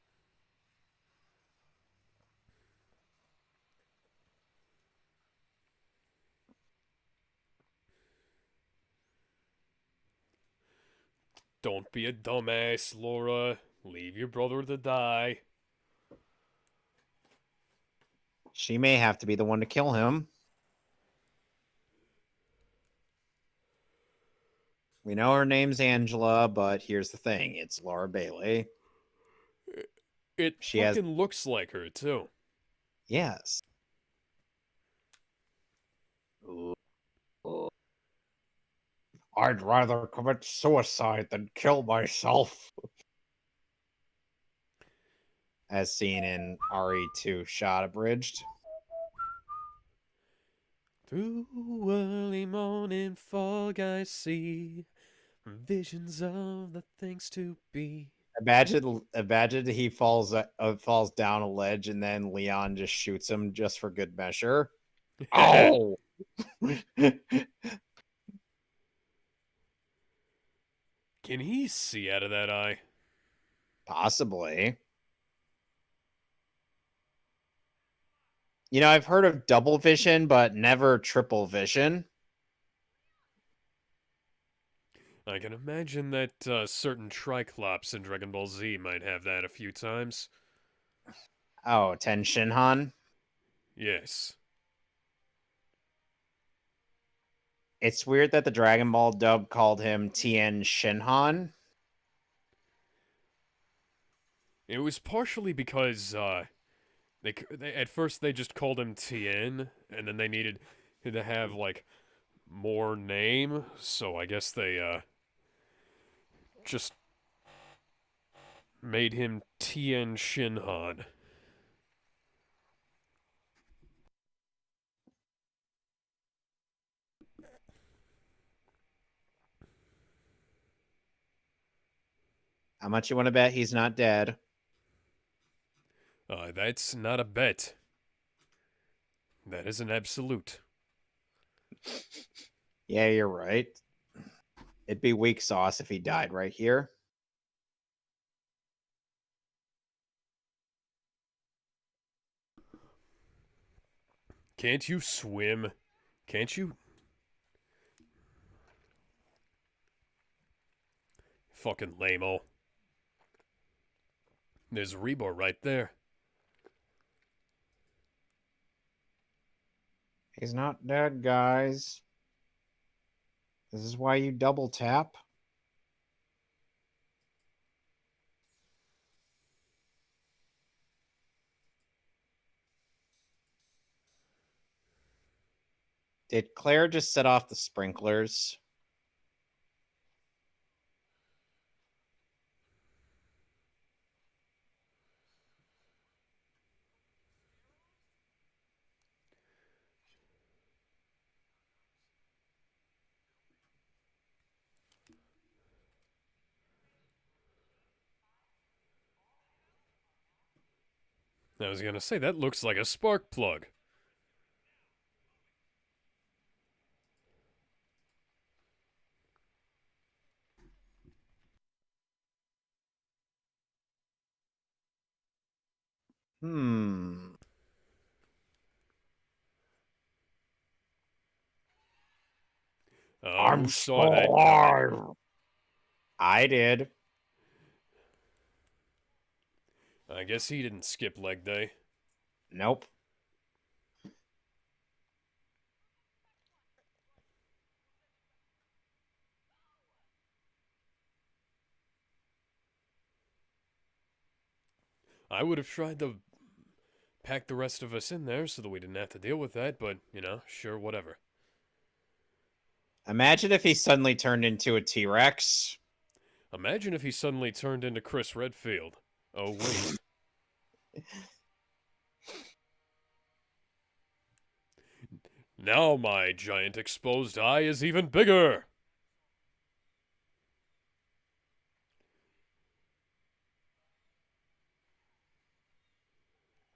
Don't be a dumbass, Laura. Leave your brother to die. She may have to be the one to kill him. We know her name's Angela, but here's the thing. It's Laura Bailey. It She fucking has... looks like her, too. Yes. I'd rather commit suicide than kill myself. As seen in RE2 Shot Abridged. Through early morning fog I see visions of the things to be. Imagine he falls down a ledge and then Leon just shoots him just for good measure. Oh! Can he see out of that eye? Possibly. You know, I've heard of double vision, but never triple vision. I can imagine that certain Triclops in Dragon Ball Z might have that a few times. Oh, Ten Shinhan. Yes. It's weird that the Dragon Ball dub called him Tien Shinhan. It was partially because they at first they just called him Tien, and then they needed to have like more name, so I guess they just made him Tien Shinhan. How much you want to bet he's not dead? That's not a bet. That is an absolute. Yeah, you're right. It'd be weak sauce if he died right here. Can't you swim? Can't you? Fucking lame-o. There's Rebor right there. He's not dead, guys. This is why you double tap. Did Claire just set off the sprinklers? I was gonna say, that looks like a spark plug. Hmm. Who saw that coming? I did. I guess he didn't skip leg day. Nope. I would have tried to pack the rest of us in there so that we didn't have to deal with that, but, sure, whatever. Imagine if he suddenly turned into a T-Rex. Imagine if he suddenly turned into Chris Redfield. Oh, wait. Now my giant exposed eye is even bigger!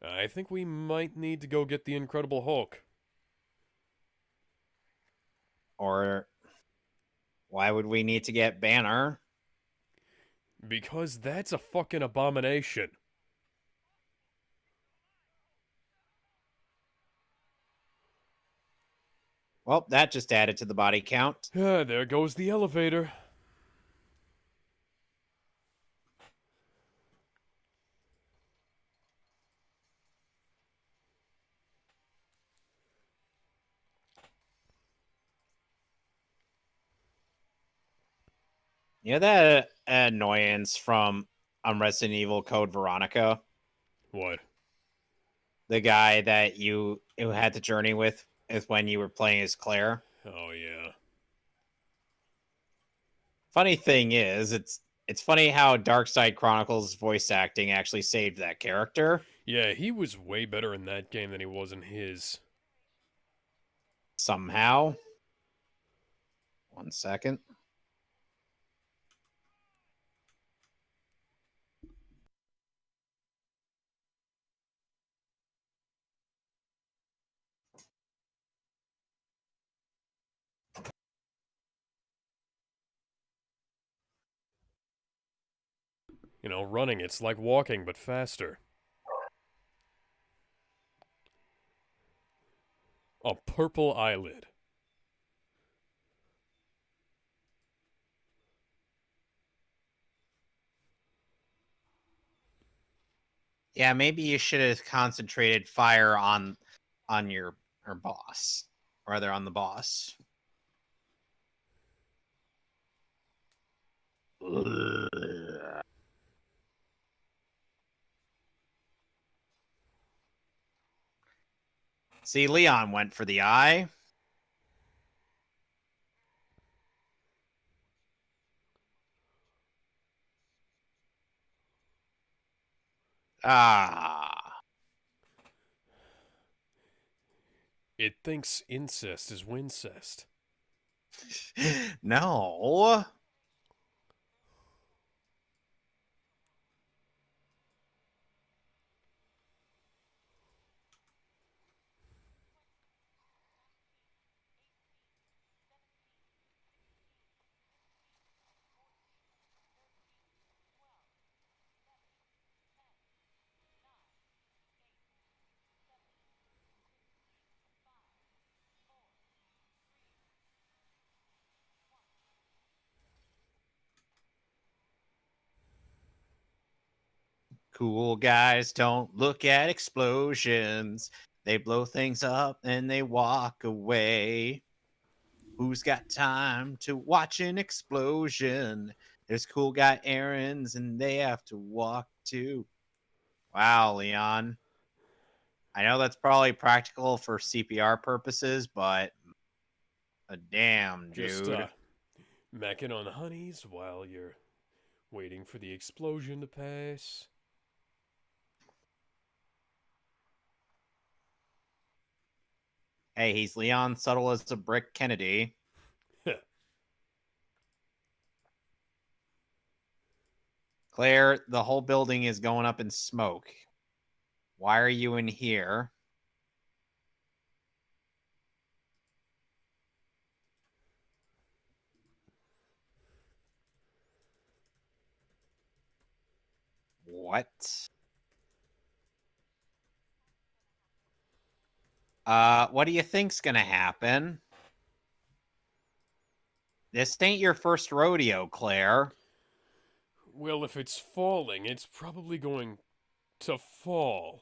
I think we might need to go get the Incredible Hulk. Or why would we need to get Banner? Because that's a fucking abomination. Well, that just added to the body count. There goes the elevator. You know that annoyance from Resident Evil Code Veronica? What? The guy that you had to journey with is when you were playing as Claire. Oh, yeah. Funny thing is, it's funny how Darkside Chronicles voice acting actually saved that character. Yeah, he was way better in that game than he was in his. Somehow. 1 second. Running, it's like walking, but faster. A purple eyelid. Yeah, maybe you should have concentrated fire on your boss, or rather on the boss. See, Leon went for the eye. Ah. It thinks incest is wincest. No. Cool guys don't look at explosions. They blow things up and they walk away. Who's got time to watch an explosion? There's cool guy errands and they have to walk too. Wow, Leon. I know that's probably practical for CPR purposes, but damn, Just dude. macking on honeys while you're waiting for the explosion to pass. Hey, he's Leon subtle as a brick Kennedy. Claire, the whole building is going up in smoke. Why are you in here? What? What do you think's gonna happen? This ain't your first rodeo, Claire. Well, if it's falling, it's probably going to fall.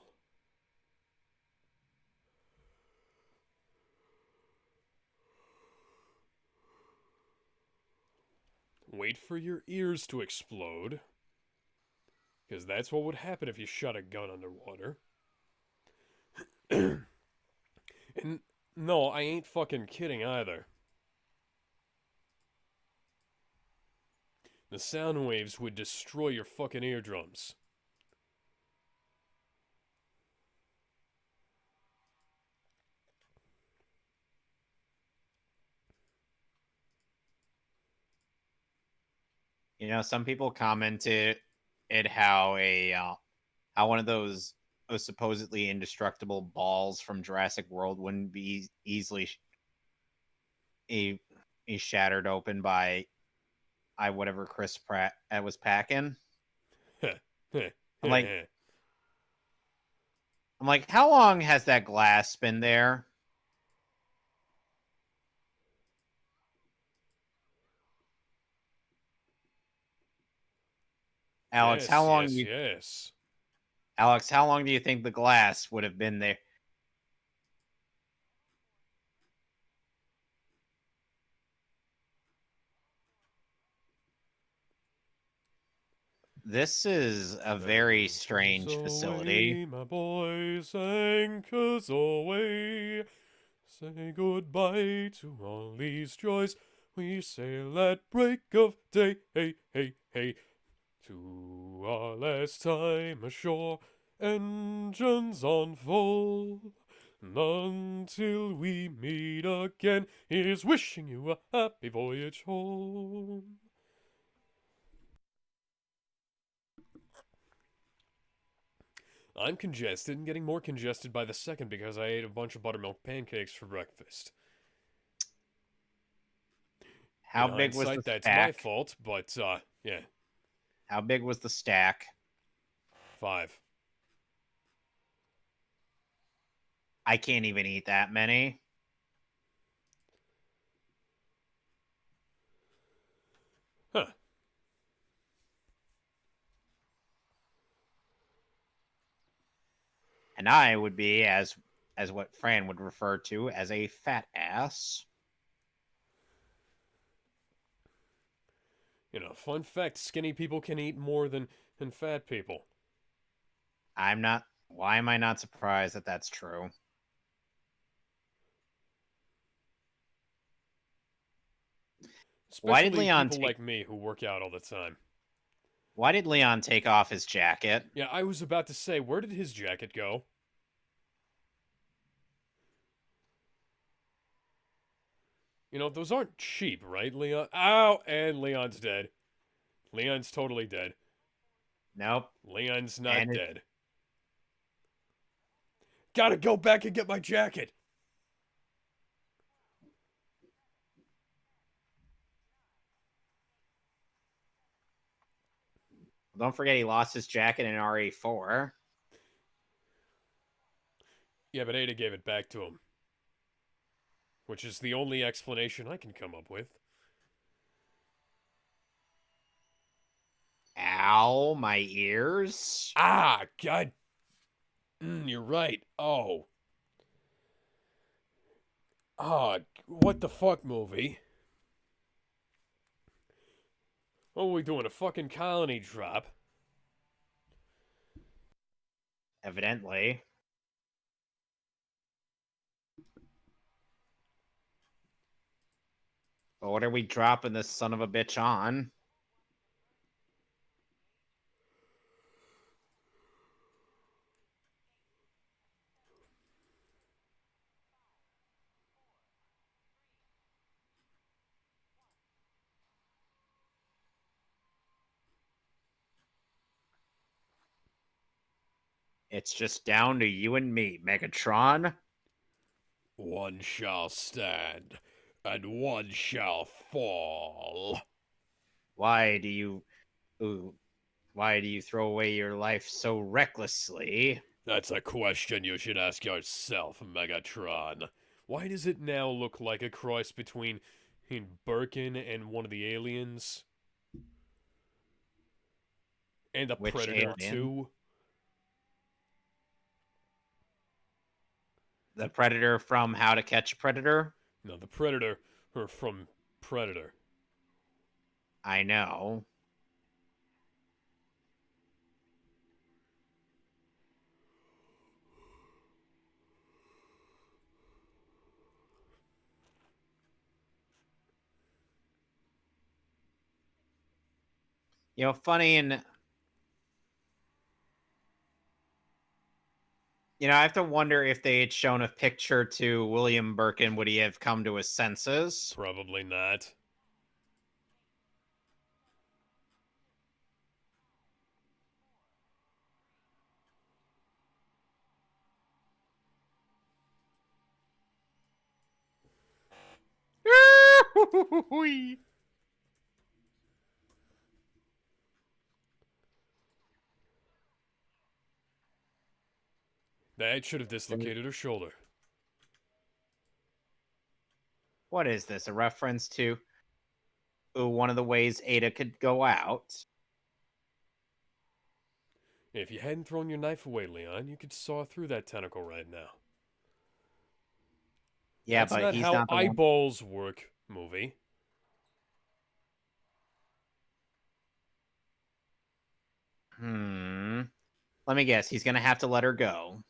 Wait for your ears to explode. Because that's what would happen if you shot a gun underwater. And no, I ain't fucking kidding either. The sound waves would destroy your fucking eardrums. You know, some people commented it how one of those supposedly indestructible balls from Jurassic World wouldn't be easily shattered open by whatever Chris Pratt was packing. I'm like, how long has that glass been there? Alex, how long yes. Alex, how long do you think the glass would have been there? This is a very strange facility. Away, my boys, anchors away. Say goodbye to all these joys. We sail at break of day, hey, hey, hey. To our last time ashore, engines on full. Until we meet again, here's wishing you a happy voyage home. I'm congested and getting more congested by the second because I ate a bunch of buttermilk pancakes for breakfast. How In big was the hindsight, that's my stack? fault, but, yeah. How big was the stack? 5. I can't even eat that many. Huh. And I would be as what Fran would refer to as a fat ass. You know, fun fact: skinny people can eat more than fat people. I'm not. Why am I not surprised that that's true? Why did Especially Leon people take? like me who work out all the time. Why did Leon take off his jacket? Yeah, I was about to say, where did his jacket go? You know, those aren't cheap, right, Leon? Ow! And Leon's dead. Leon's totally dead. Nope. Leon's not And dead. Gotta go back and get my jacket! don't forget he lost his jacket in RE4. Yeah, but Ada gave it back to him. Which is the only explanation I can come up with. Ow, my ears. Ah, God. You're right. Oh. Ah, what the fuck movie? What are we doing? A fucking colony drop? Evidently. But what are we dropping this son of a bitch on? It's just down to you and me, Megatron. One shall stand, and one shall fall. Why do you ooh, why do you throw away your life so recklessly? That's a question you should ask yourself, Megatron. Why does it now look like a cross between Birkin and one of the aliens? And a Which Predator, alien? too? The Predator from How to Catch a Predator? No, the Predator are from Predator. I know. Funny and I have to wonder if they had shown a picture to William Birkin, would he have come to his senses? Probably not. That should have dislocated her shoulder. What is this? A reference to one of the ways Ada could go out? If you hadn't thrown your knife away, Leon, you could saw through that tentacle right now. Yeah, That's but not he's how not the one. eyeballs work, movie. Let me guess. He's going to have to let her go.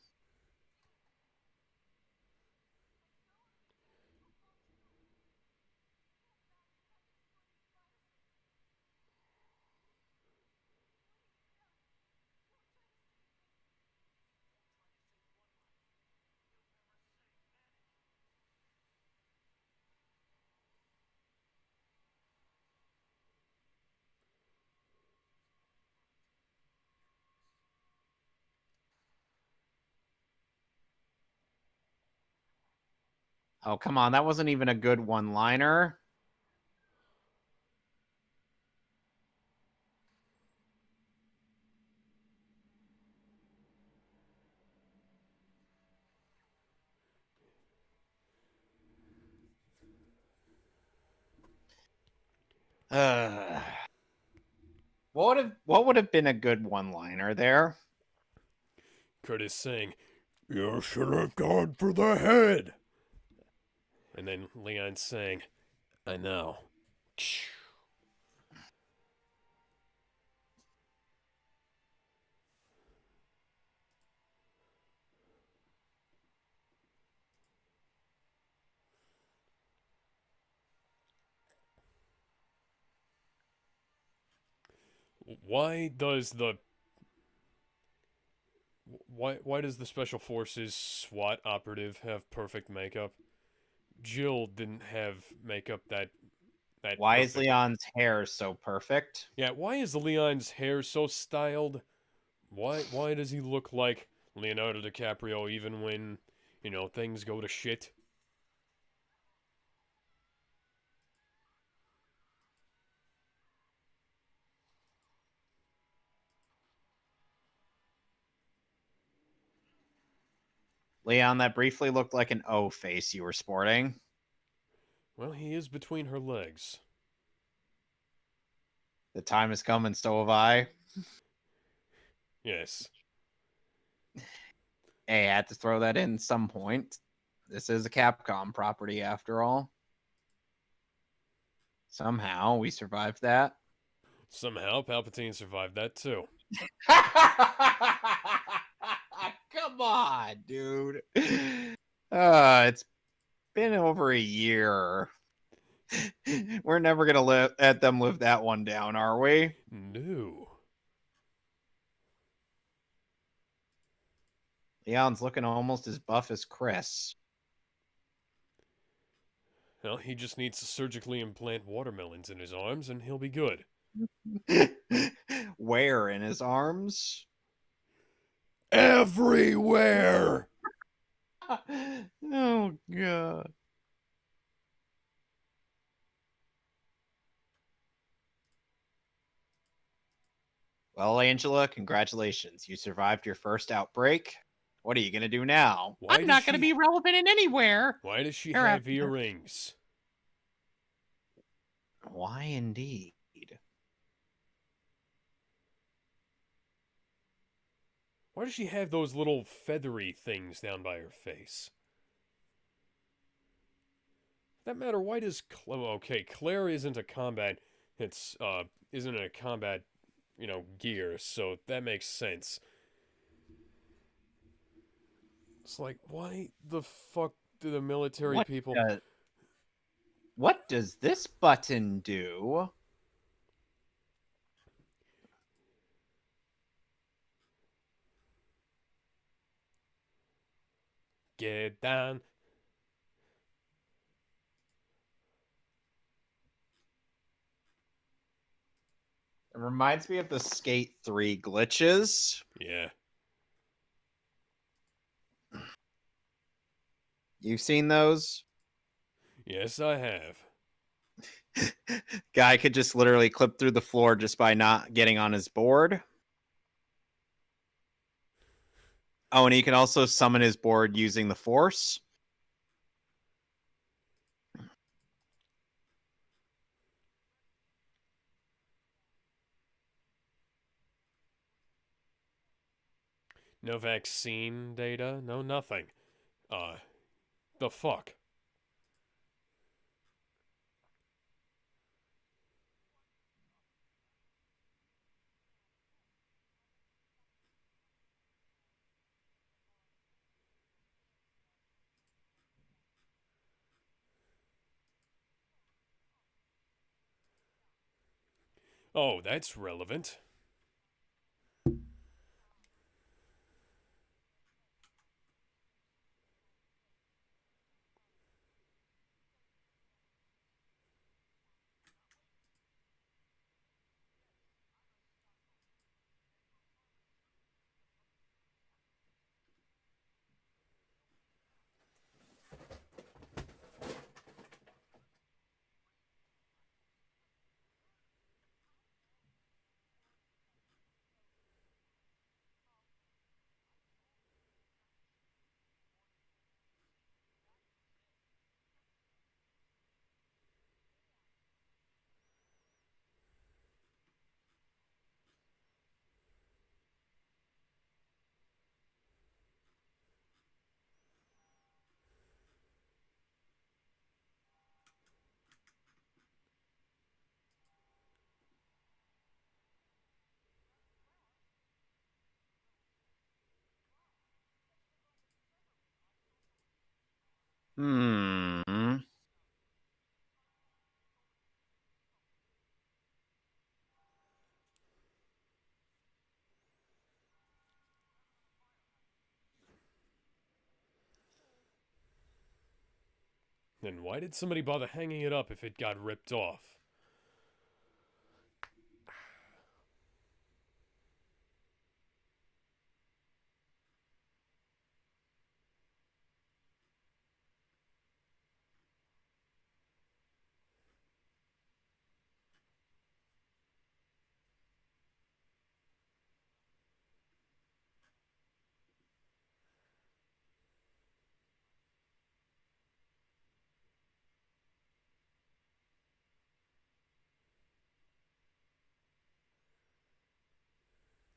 Oh, come on. That wasn't even a good one-liner. What would have been a good one-liner there? Curtis saying, "You should have gone for the head." And then Leon saying, "I know." Why does the why does the Special Forces SWAT operative have perfect makeup? Jill didn't have makeup that Why is perfect. Leon's hair so perfect? Yeah, why is Leon's hair so styled? Why does he look like Leonardo DiCaprio even when, things go to shit? Leon, that briefly looked like an O face you were sporting. Well, he is between her legs. The time has come, and so have I. Yes. Hey, I had to throw that in some point. This is a Capcom property, after all. Somehow we survived that. Somehow Palpatine survived that too. Come on, dude. It's been over a year. We're never gonna let them live that one down, are we? No. Leon's looking almost as buff as Chris. Well, he just needs to surgically implant watermelons in his arms and he'll be good. Where in his arms? Everywhere! Oh god. Well, Angela, congratulations. You survived your first outbreak. What are you going to do now? Why I'm does not going to she be relevant in anywhere. Why does she have Hereafter. earrings? Why indeed? Why does she have those little feathery things down by her face? That matter, why does okay, Claire isn't a combat it's isn't a combat, gear, so that makes sense. It's like, why the fuck do the military What people does, what does this button do? get down? It reminds me of the Skate 3 glitches. Yeah. You've seen those? Yes, I have. Guy could just literally clip through the floor just by not getting on his board. Oh, and he can also summon his board using the Force. No vaccine data, no nothing. The fuck? Oh, that's relevant. Hmm. Then why did somebody bother hanging it up if it got ripped off?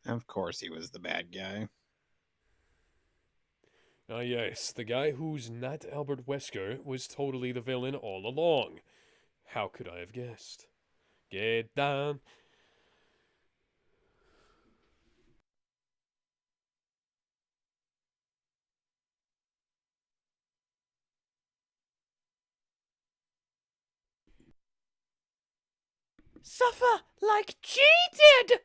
Of course he was the bad guy. Ah, yes, the guy who's not Albert Wesker was totally the villain all along. How could I have guessed? Get down. Suffer like G did!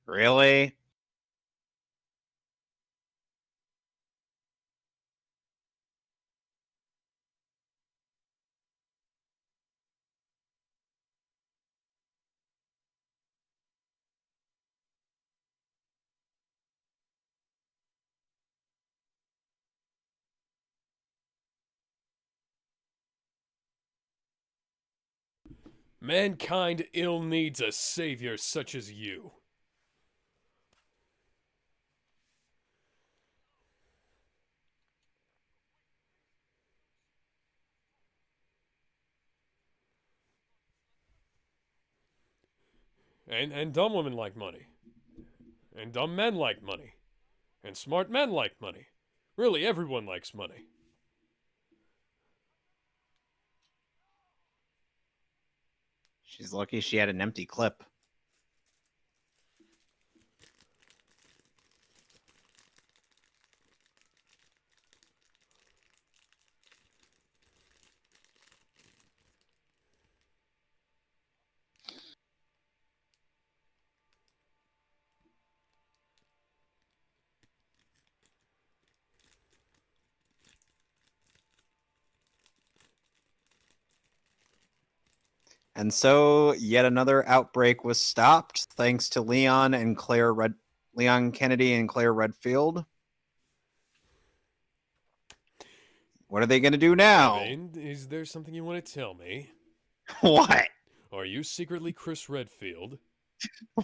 Really? Mankind ill needs a savior such as you. And dumb women like money. And dumb men like money. And smart men like money. Really, everyone likes money. She's lucky she had an empty clip. And so yet another outbreak was stopped thanks to Leon Kennedy and Claire Redfield. What are they going to do now? Evan, is there something you want to tell me? What? Are you secretly Chris Redfield?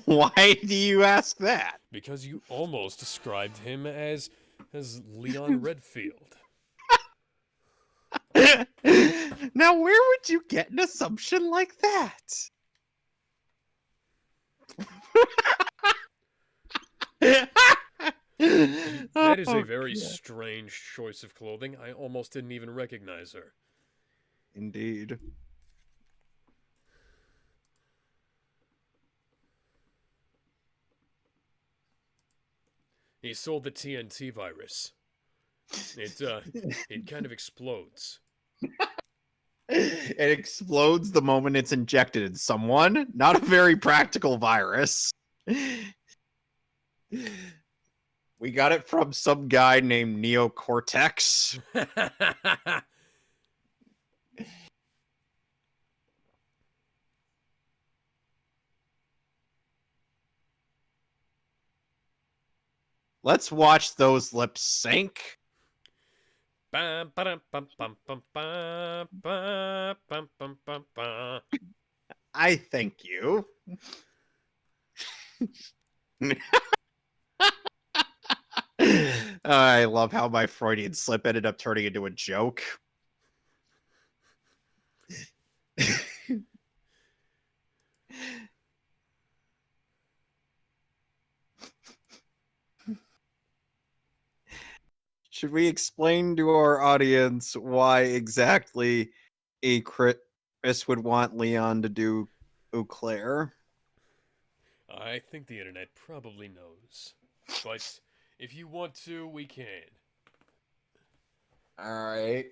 Why do you ask that? Because you almost described him as Leon Redfield. Now, where would you get an assumption like that? That is a very strange choice of clothing. I almost didn't even recognize her. Indeed. He sold the TNT virus. It kind of explodes. It explodes the moment it's injected in someone. Not a very practical virus. We got it from some guy named Neocortex. Let's watch those lips sink. I thank you. I love how my Freudian slip ended up turning into a joke. Should we explain to our audience why exactly Chris would want Leon to do Eau Claire. I think the internet probably knows. But if you want to, we can. Alright.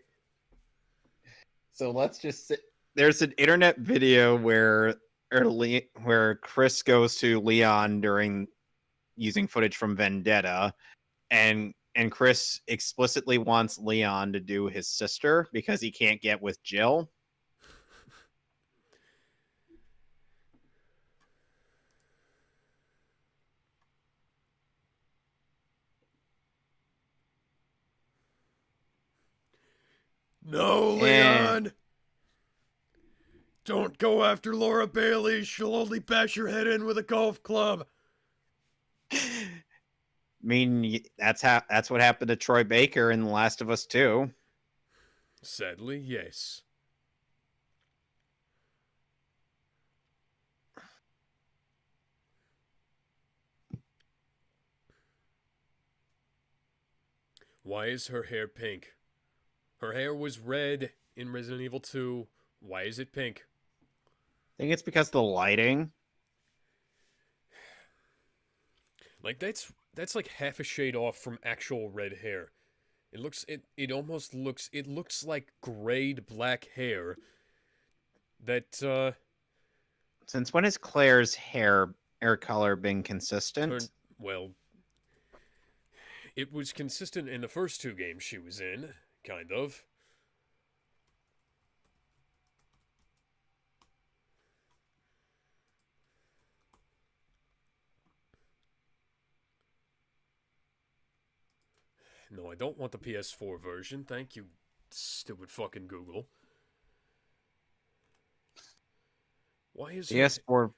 So let's just sit. There's an internet video where Chris goes to Leon during using footage from Vendetta, and Chris explicitly wants Leon to do his sister because he can't get with Jill. No, Leon! Don't go after Laura Bailey. She'll only bash your head in with a golf club. I mean, that's what happened to Troy Baker in The Last of Us 2. Sadly, yes. Why is her hair pink? Her hair was red in Resident Evil 2. Why is it pink? I think it's because of the lighting. Like that's like half a shade off from actual red hair. It almost looks like grayed black hair. That Since when has Claire's hair color been consistent? well, it was consistent in the first 2 games she was in, kind of. No, I don't want the PS4 version. Thank you, stupid fucking Google. Why is PS4?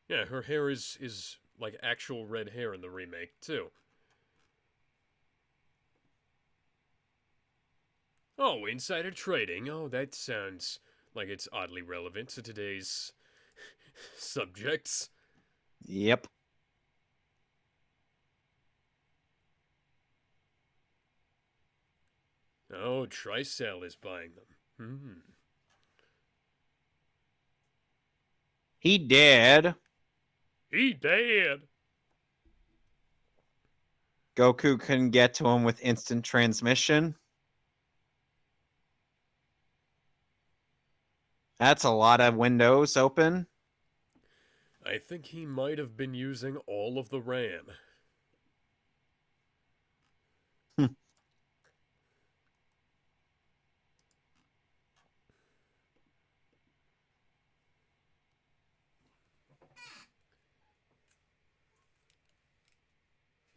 Yeah, her hair is like actual red hair in the remake too. Oh, insider trading. Oh, that sounds like it's oddly relevant to today's subjects. Yep. Oh, Tricell is buying them. He did. He did. Goku couldn't get to him with instant transmission. That's a lot of windows open. I think he might have been using all of the RAM.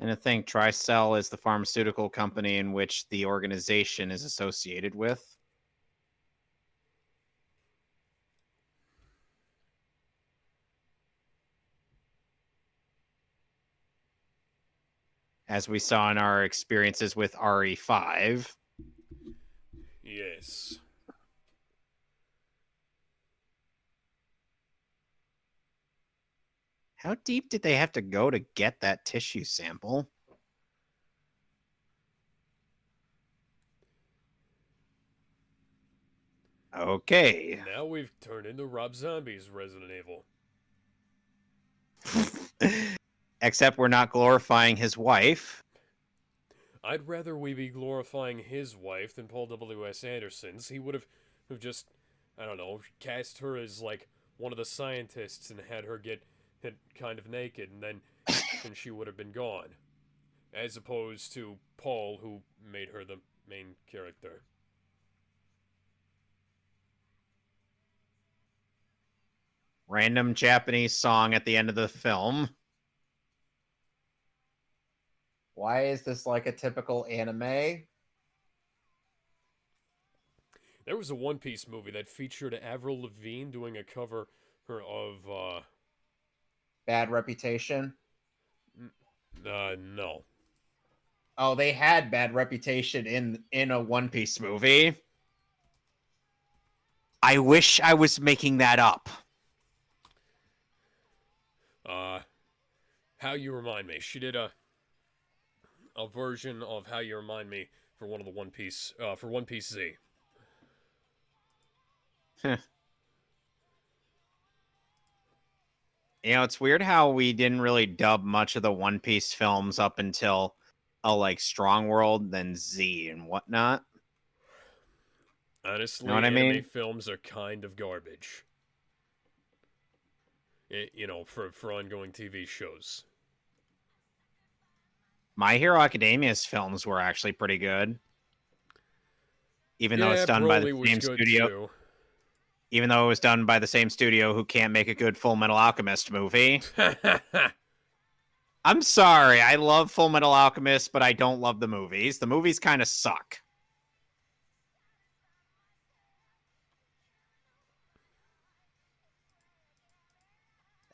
And I think Tricell is the pharmaceutical company in which the organization is associated with. As we saw in our experiences with RE5. Yes. How deep did they have to go to get that tissue sample? Okay. Now we've turned into Rob Zombie's Resident Evil. Except we're not glorifying his wife. I'd rather we be glorifying his wife than Paul W.S. Anderson's. He would have just, I don't know, cast her as like one of the scientists and had her get kind of naked, and then she would have been gone. As opposed to Paul, who made her the main character. Random Japanese song at the end of the film. Why is this like a typical anime? There was a One Piece movie that featured Avril Lavigne doing a cover of Bad Reputation? No. Oh, they had Bad Reputation in a One Piece movie. I wish I was making that up. How You Remind Me. She did a version of How You Remind Me for one of the One Piece for One Piece Z. You know, it's weird how we didn't really dub much of the One Piece films up until like Strong World, then Z and whatnot. Honestly, Know what I anime mean? films are kind of garbage. You know, for ongoing TV shows. My Hero Academia's films were actually pretty good. Even though it's Yeah, done by the Broly was same good studio. too. Even though it was done by the same studio who can't make a good Full Metal Alchemist movie. I'm sorry, I love Full Metal Alchemist, but I don't love the movies. The movies kind of suck.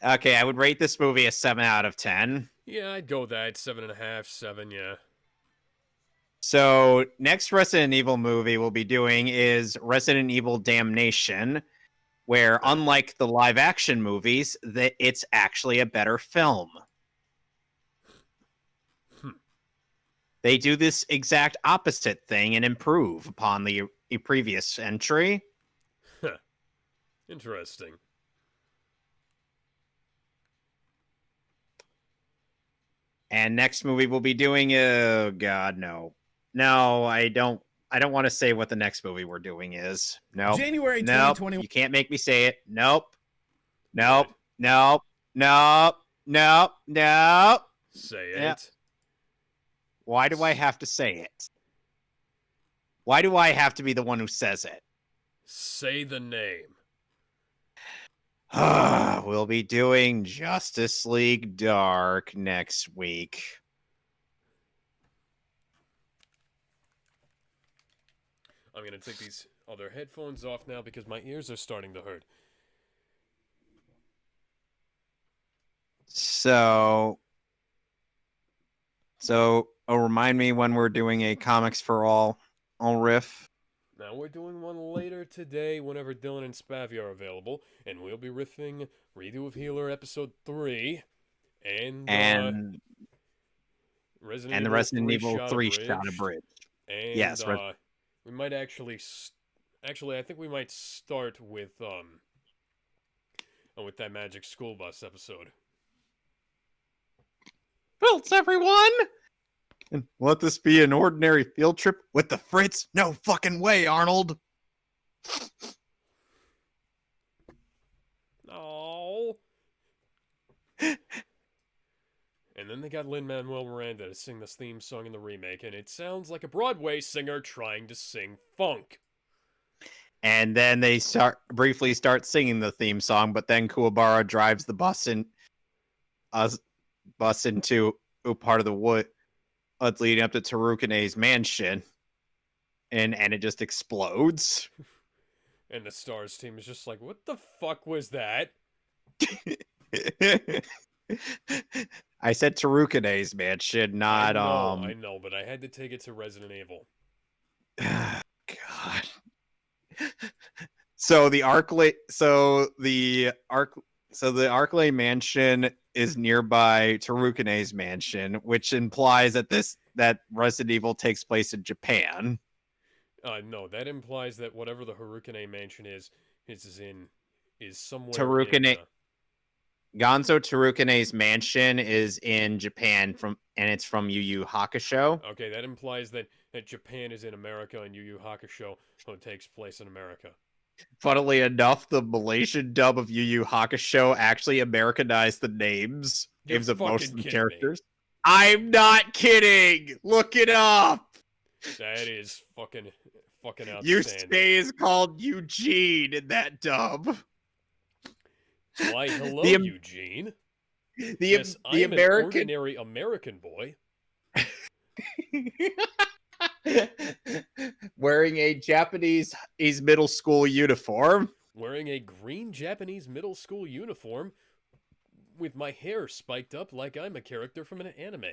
Okay, I would rate this movie a 7 out of 10. Yeah, I'd go that 7.5, 7. Yeah. So, next Resident Evil movie we'll be doing is Resident Evil Damnation, where unlike the live action movies, that it's actually a better film. They do this exact opposite thing and improve upon the previous entry. Interesting. And next movie we'll be doing, oh god, no. No, I don't want to say what the next movie we're doing is. Nope. January Nope. 2021. You can't make me say it. Nope. Nope. What? Nope. Nope. Nope. Nope. Say Yeah. it. Why do I have to say it? Why do I have to be the one who says it? Say the name. We'll be doing Justice League Dark next week. I'm going to take these other headphones off now because my ears are starting to hurt. So remind me when we're doing a Comics for All riff. Now we're doing one later today whenever Dylan and Spavia are available, and we'll be riffing Redo of Healer episode 3 and the Resident Evil 3 Shot of Bridge. And yes, we might actually I think we might start with that Magic School Bus episode. Wilts, everyone! And let this be an ordinary field trip with the Fritz? No fucking way, Arnold! Oh. And then they got Lin-Manuel Miranda to sing this theme song in the remake, and it sounds like a Broadway singer trying to sing funk. And then they briefly start singing the theme song, but then Kuwabara drives the bus into a part of the wood leading up to Tarukane's mansion, and it just explodes. And the Stars team is just like, what the fuck was that? I said Tarukane's mansion, not I know, but I had to take it to Resident Evil. God. So the Arklay mansion is nearby Tarukane's mansion, which implies that Resident Evil takes place in Japan. No, that implies that whatever the Harukane mansion is somewhere Tarukane. Gonzo Tarukane's mansion is in Japan and it's from Yu Yu Hakusho. Okay, that implies that Japan is in America and Yu Yu Hakusho takes place in America. Funnily enough, the Malaysian dub of Yu Yu Hakusho actually Americanized the names of most of the characters. Me. I'm not kidding! Look it up! That is fucking outstanding. Yusuke is called Eugene in that dub. Why, hello, Eugene. Yes, I'm an ordinary American boy. Wearing a Japanese middle school uniform. Wearing a green Japanese middle school uniform with my hair spiked up like I'm a character from an anime.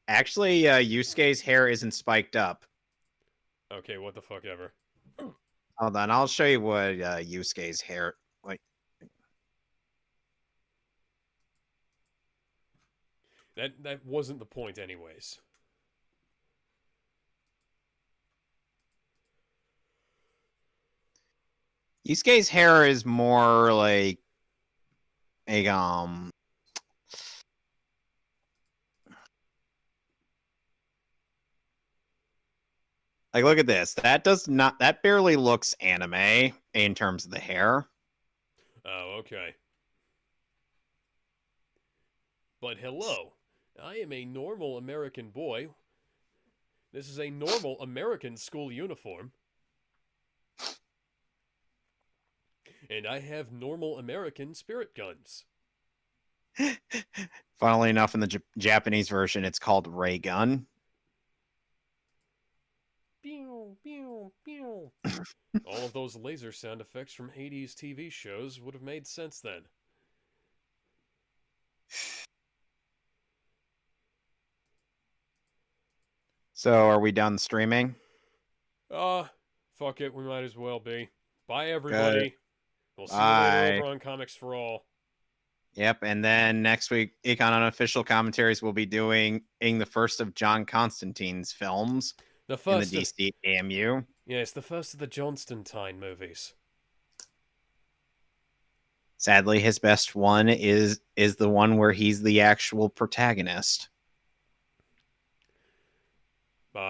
Actually, Yusuke's hair isn't spiked up. Okay, what the fuck ever. Hold on, I'll show you what Yusuke's hair... like. That wasn't the point anyways. Yusuke's hair is more like a like look at this. That barely looks anime in terms of the hair. Oh, okay. But hello, I am a normal American boy. This is a normal American school uniform. And I have normal American spirit guns. Funnily enough, in the Japanese version, it's called ray gun. Pew, pew, pew. All of those laser sound effects from 80s TV shows would have made sense then. So, are we done streaming? Fuck it, we might as well be. Bye, everybody. Good. We'll see you later over on Comics for All. Yep, and then next week, Econ Unofficial Commentaries will be doing the first of John Constantine's films in the DC AMU. Yeah, it's the first of the Johnston-Tyne movies. Sadly, his best one is the one where he's the actual protagonist.